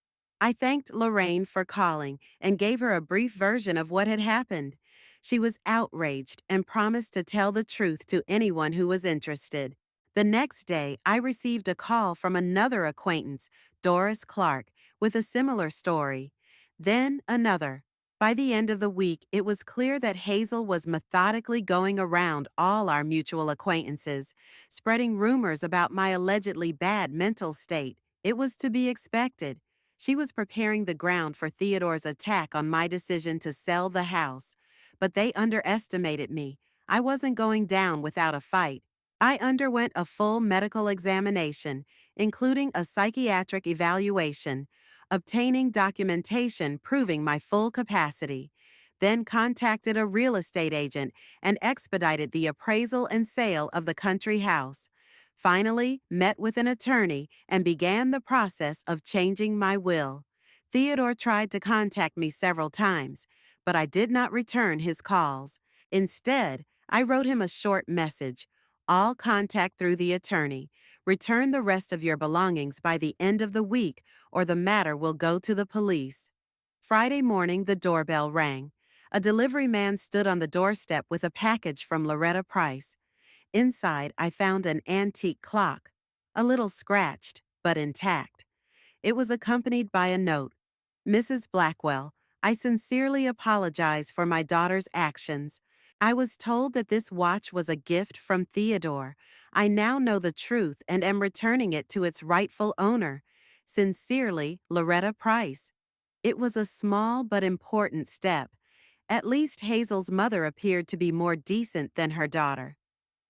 I thanked Lorraine for calling and gave her a brief version of what had happened. She was outraged and promised to tell the truth to anyone who was interested. The next day, I received a call from another acquaintance, Doris Clark, with a similar story. Then another. By the end of the week, it was clear that Hazel was methodically going around all our mutual acquaintances, spreading rumors about my allegedly bad mental state. It was to be expected. She was preparing the ground for Theodore's attack on my decision to sell the house. But they underestimated me. I wasn't going down without a fight. I underwent a full medical examination, including a psychiatric evaluation, obtaining documentation proving my full capacity, then contacted a real estate agent and expedited the appraisal and sale of the country house. Finally, met with an attorney and began the process of changing my will. Theodore tried to contact me several times, but I did not return his calls. Instead, I wrote him a short message. All contact through the attorney. Return the rest of your belongings by the end of the week or the matter will go to the police. Friday morning, the doorbell rang. A delivery man stood on the doorstep with a package from Loretta Price. Inside, I found an antique clock, a little scratched, but intact. It was accompanied by a note. Mrs. Blackwell, I sincerely apologize for my daughter's actions. I was told that this watch was a gift from Theodore. I now know the truth and am returning it to its rightful owner. Sincerely, Loretta Price. It was a small but important step. At least Hazel's mother appeared to be more decent than her daughter.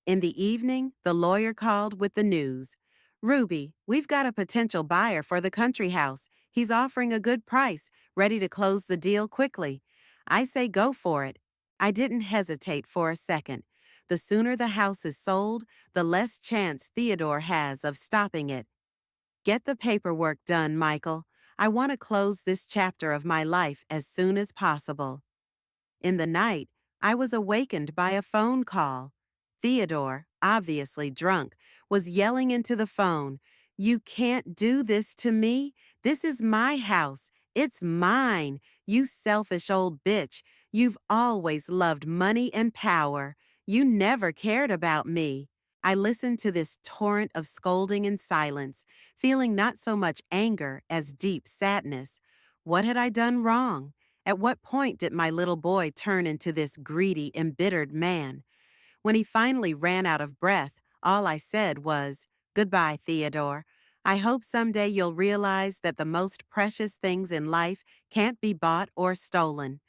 In the evening, the lawyer called with the news. Ruby, we've got a potential buyer for the country house. He's offering a good price, ready to close the deal quickly. I say go for it. I didn't hesitate for a second. The sooner the house is sold, the less chance Theodore has of stopping it. Get the paperwork done, Michael. I want to close this chapter of my life as soon as possible. In the night, I was awakened by a phone call. Theodore, obviously drunk, was yelling into the phone, "You can't do this to me. This is my house. It's mine. You selfish old bitch. You've always loved money and power. You never cared about me." I listened to this torrent of scolding in silence, feeling not so much anger as deep sadness. What had I done wrong? At what point did my little boy turn into this greedy, embittered man? When he finally ran out of breath, all I said was, "Goodbye, Theodore. I hope someday you'll realize that the most precious things in life can't be bought or stolen."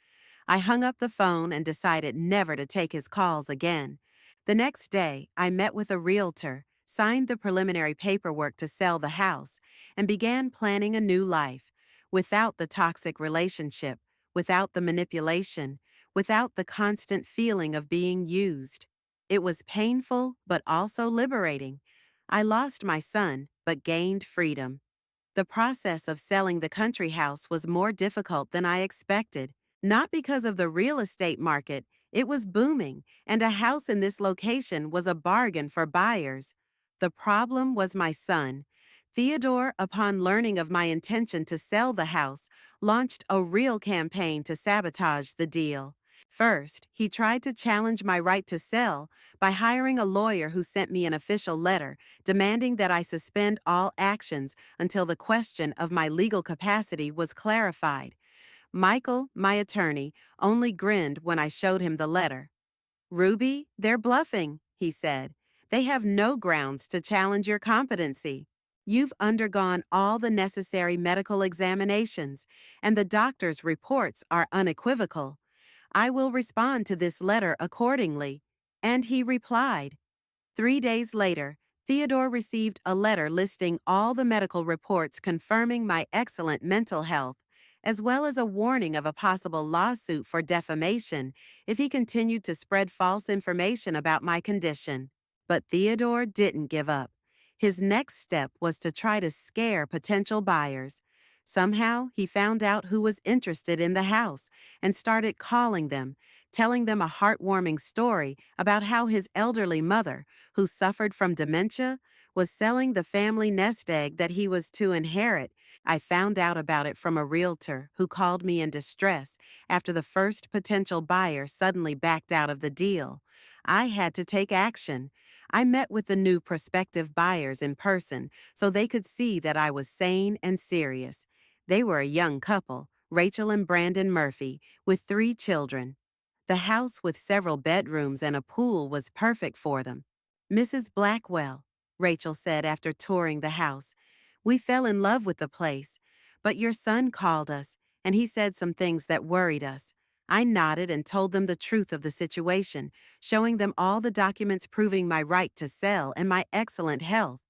I hung up the phone and decided never to take his calls again. The next day, I met with a realtor, signed the preliminary paperwork to sell the house, and began planning a new life without the toxic relationship, without the manipulation, without the constant feeling of being used. It was painful, but also liberating. I lost my son, but gained freedom. The process of selling the country house was more difficult than I expected, not because of the real estate market. It was booming, and a house in this location was a bargain for buyers. The problem was my son. Theodore, upon learning of my intention to sell the house, launched a real campaign to sabotage the deal. First, he tried to challenge my right to sell by hiring a lawyer who sent me an official letter demanding that I suspend all actions until the question of my legal capacity was clarified. Michael, my attorney, only grinned when I showed him the letter. "Ruby, they're bluffing," he said. "They have no grounds to challenge your competency. You've undergone all the necessary medical examinations, and the doctor's reports are unequivocal. I will respond to this letter accordingly." And he replied. 3 days later, Theodore received a letter listing all the medical reports confirming my excellent mental health, as well as a warning of a possible lawsuit for defamation if he continued to spread false information about my condition. But Theodore didn't give up. His next step was to try to scare potential buyers. Somehow, he found out who was interested in the house and started calling them, telling them a heartwarming story about how his elderly mother, who suffered from dementia, was selling the family nest egg that he was to inherit. I found out about it from a realtor who called me in distress after the first potential buyer suddenly backed out of the deal. I had to take action. I met with the new prospective buyers in person so they could see that I was sane and serious. They were a young couple, Rachel and Brandon Murphy, with 3 children. The house with several bedrooms and a pool was perfect for them. "Mrs. Blackwell," Rachel said after touring the house, "we fell in love with the place, but your son called us, and he said some things that worried us." I nodded and told them the truth of the situation, showing them all the documents proving my right to sell and my excellent health.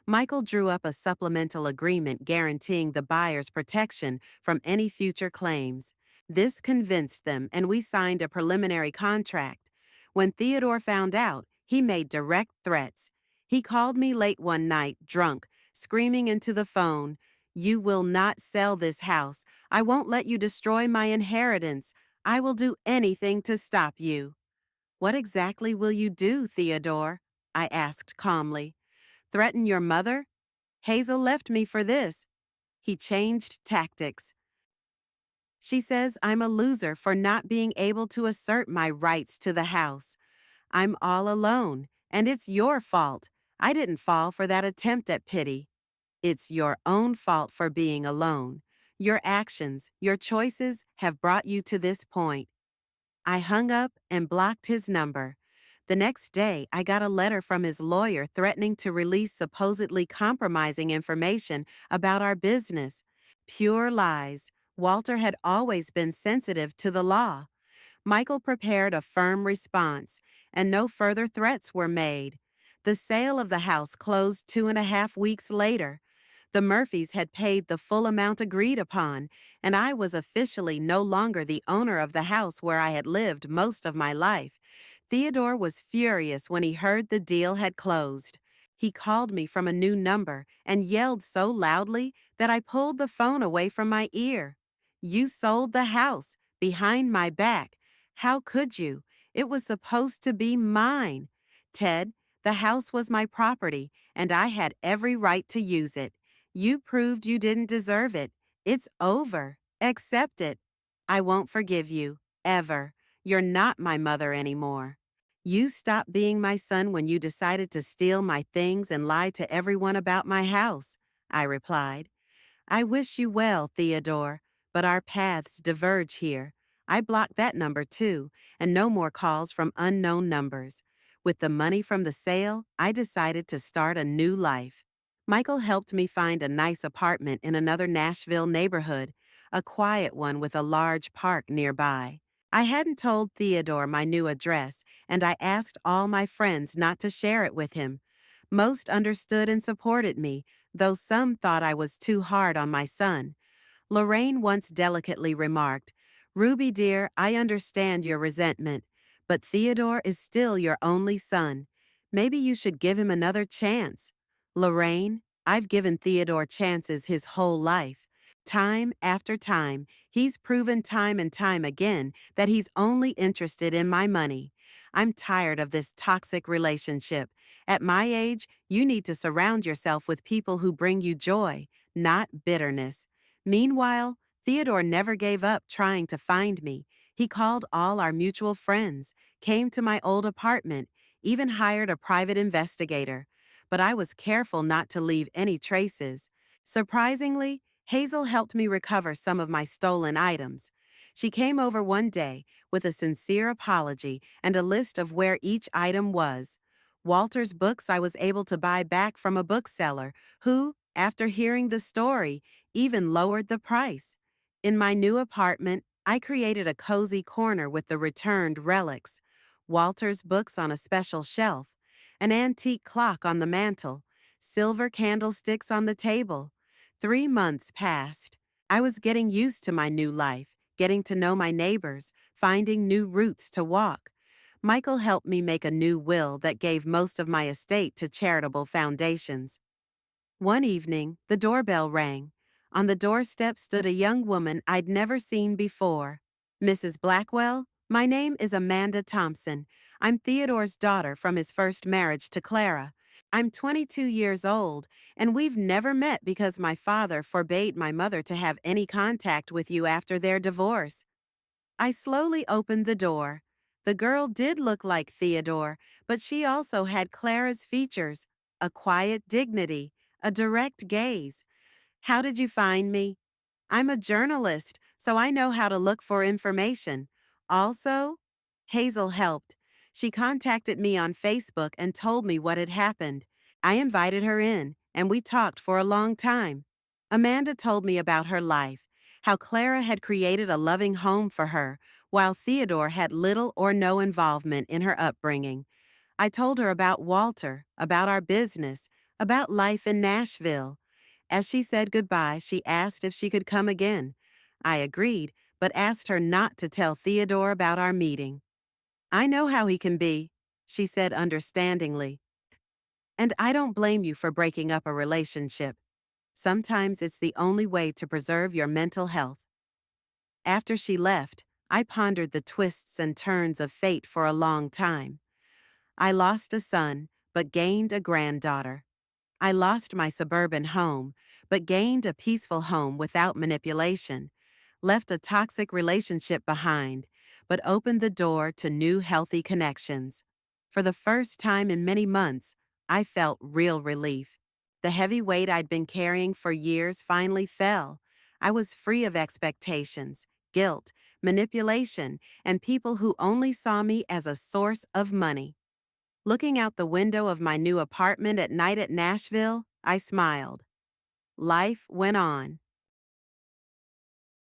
Michael drew up a supplemental agreement guaranteeing the buyer's protection from any future claims. This convinced them, and we signed a preliminary contract. When Theodore found out, he made direct threats. He called me late one night, drunk, screaming into the phone, "You will not sell this house. I won't let you destroy my inheritance. I will do anything to stop you." "What exactly will you do, Theodore?" I asked calmly. "Threaten your mother? Hazel left me for this." He changed tactics. "She says I'm a loser for not being able to assert my rights to the house. I'm all alone, and it's your fault. I didn't fall for that attempt at pity." "It's your own fault for being alone. Your actions, your choices have brought you to this point." I hung up and blocked his number. The next day, I got a letter from his lawyer threatening to release supposedly compromising information about our business. Pure lies. Walter had always been sensitive to the law. Michael prepared a firm response, and no further threats were made. The sale of the house closed 2.5 weeks later. The Murphys had paid the full amount agreed upon, and I was officially no longer the owner of the house where I had lived most of my life. Theodore was furious when he heard the deal had closed. He called me from a new number and yelled so loudly that I pulled the phone away from my ear. "You sold the house, behind my back. How could you? It was supposed to be mine. Ted, the house was my property, and I had every right to use it. You proved you didn't deserve it. It's over. Accept it. I won't forgive you, ever. You're not my mother anymore. You stopped being my son when you decided to steal my things and lie to everyone about my house," I replied. "I wish you well, Theodore, but our paths diverge here." I blocked that number too, and no more calls from unknown numbers. With the money from the sale, I decided to start a new life. Michael helped me find a nice apartment in another Nashville neighborhood, a quiet one with a large park nearby. I hadn't told Theodore my new address, and I asked all my friends not to share it with him. Most understood and supported me, though some thought I was too hard on my son. Lorraine once delicately remarked, "Ruby dear, I understand your resentment, but Theodore is still your only son. Maybe you should give him another chance." Lorraine, I've given Theodore chances his whole life. Time after time, he's proven time and time again that he's only interested in my money. I'm tired of this toxic relationship. At my age, you need to surround yourself with people who bring you joy, not bitterness. Meanwhile, Theodore never gave up trying to find me. He called all our mutual friends, came to my old apartment, even hired a private investigator. But I was careful not to leave any traces. Surprisingly, Hazel helped me recover some of my stolen items. She came over one day with a sincere apology and a list of where each item was. Walter's books I was able to buy back from a bookseller who, after hearing the story, even lowered the price. In my new apartment, I created a cozy corner with the returned relics, Walter's books on a special shelf, an antique clock on the mantel, silver candlesticks on the table. 3 months passed. I was getting used to my new life, getting to know my neighbors, finding new routes to walk. Michael helped me make a new will that gave most of my estate to charitable foundations. One evening, the doorbell rang. On the doorstep stood a young woman I'd never seen before. "Mrs. Blackwell, my name is Amanda Thompson. I'm Theodore's daughter from his first marriage to Clara. I'm 22 years old, and we've never met because my father forbade my mother to have any contact with you after their divorce." I slowly opened the door. The girl did look like Theodore, but she also had Clara's features, a quiet dignity, a direct gaze. "How did you find me?" "I'm a journalist, so I know how to look for information. Also," Hazel helped. She contacted me on Facebook and told me what had happened. I invited her in, and we talked for a long time. Amanda told me about her life, how Clara had created a loving home for her, while Theodore had little or no involvement in her upbringing. I told her about Walter, about our business, about life in Nashville. As she said goodbye, she asked if she could come again. I agreed, but asked her not to tell Theodore about our meeting. "I know how he can be," she said understandingly. "And I don't blame you for breaking up a relationship. Sometimes it's the only way to preserve your mental health." After she left, I pondered the twists and turns of fate for a long time. I lost a son, but gained a granddaughter. I lost my suburban home, but gained a peaceful home without manipulation. Left a toxic relationship behind, but opened the door to new healthy connections. For the first time in many months, I felt real relief. The heavy weight I'd been carrying for years finally fell. I was free of expectations, guilt, manipulation, and people who only saw me as a source of money. Looking out the window of my new apartment at night at Nashville, I smiled. Life went on.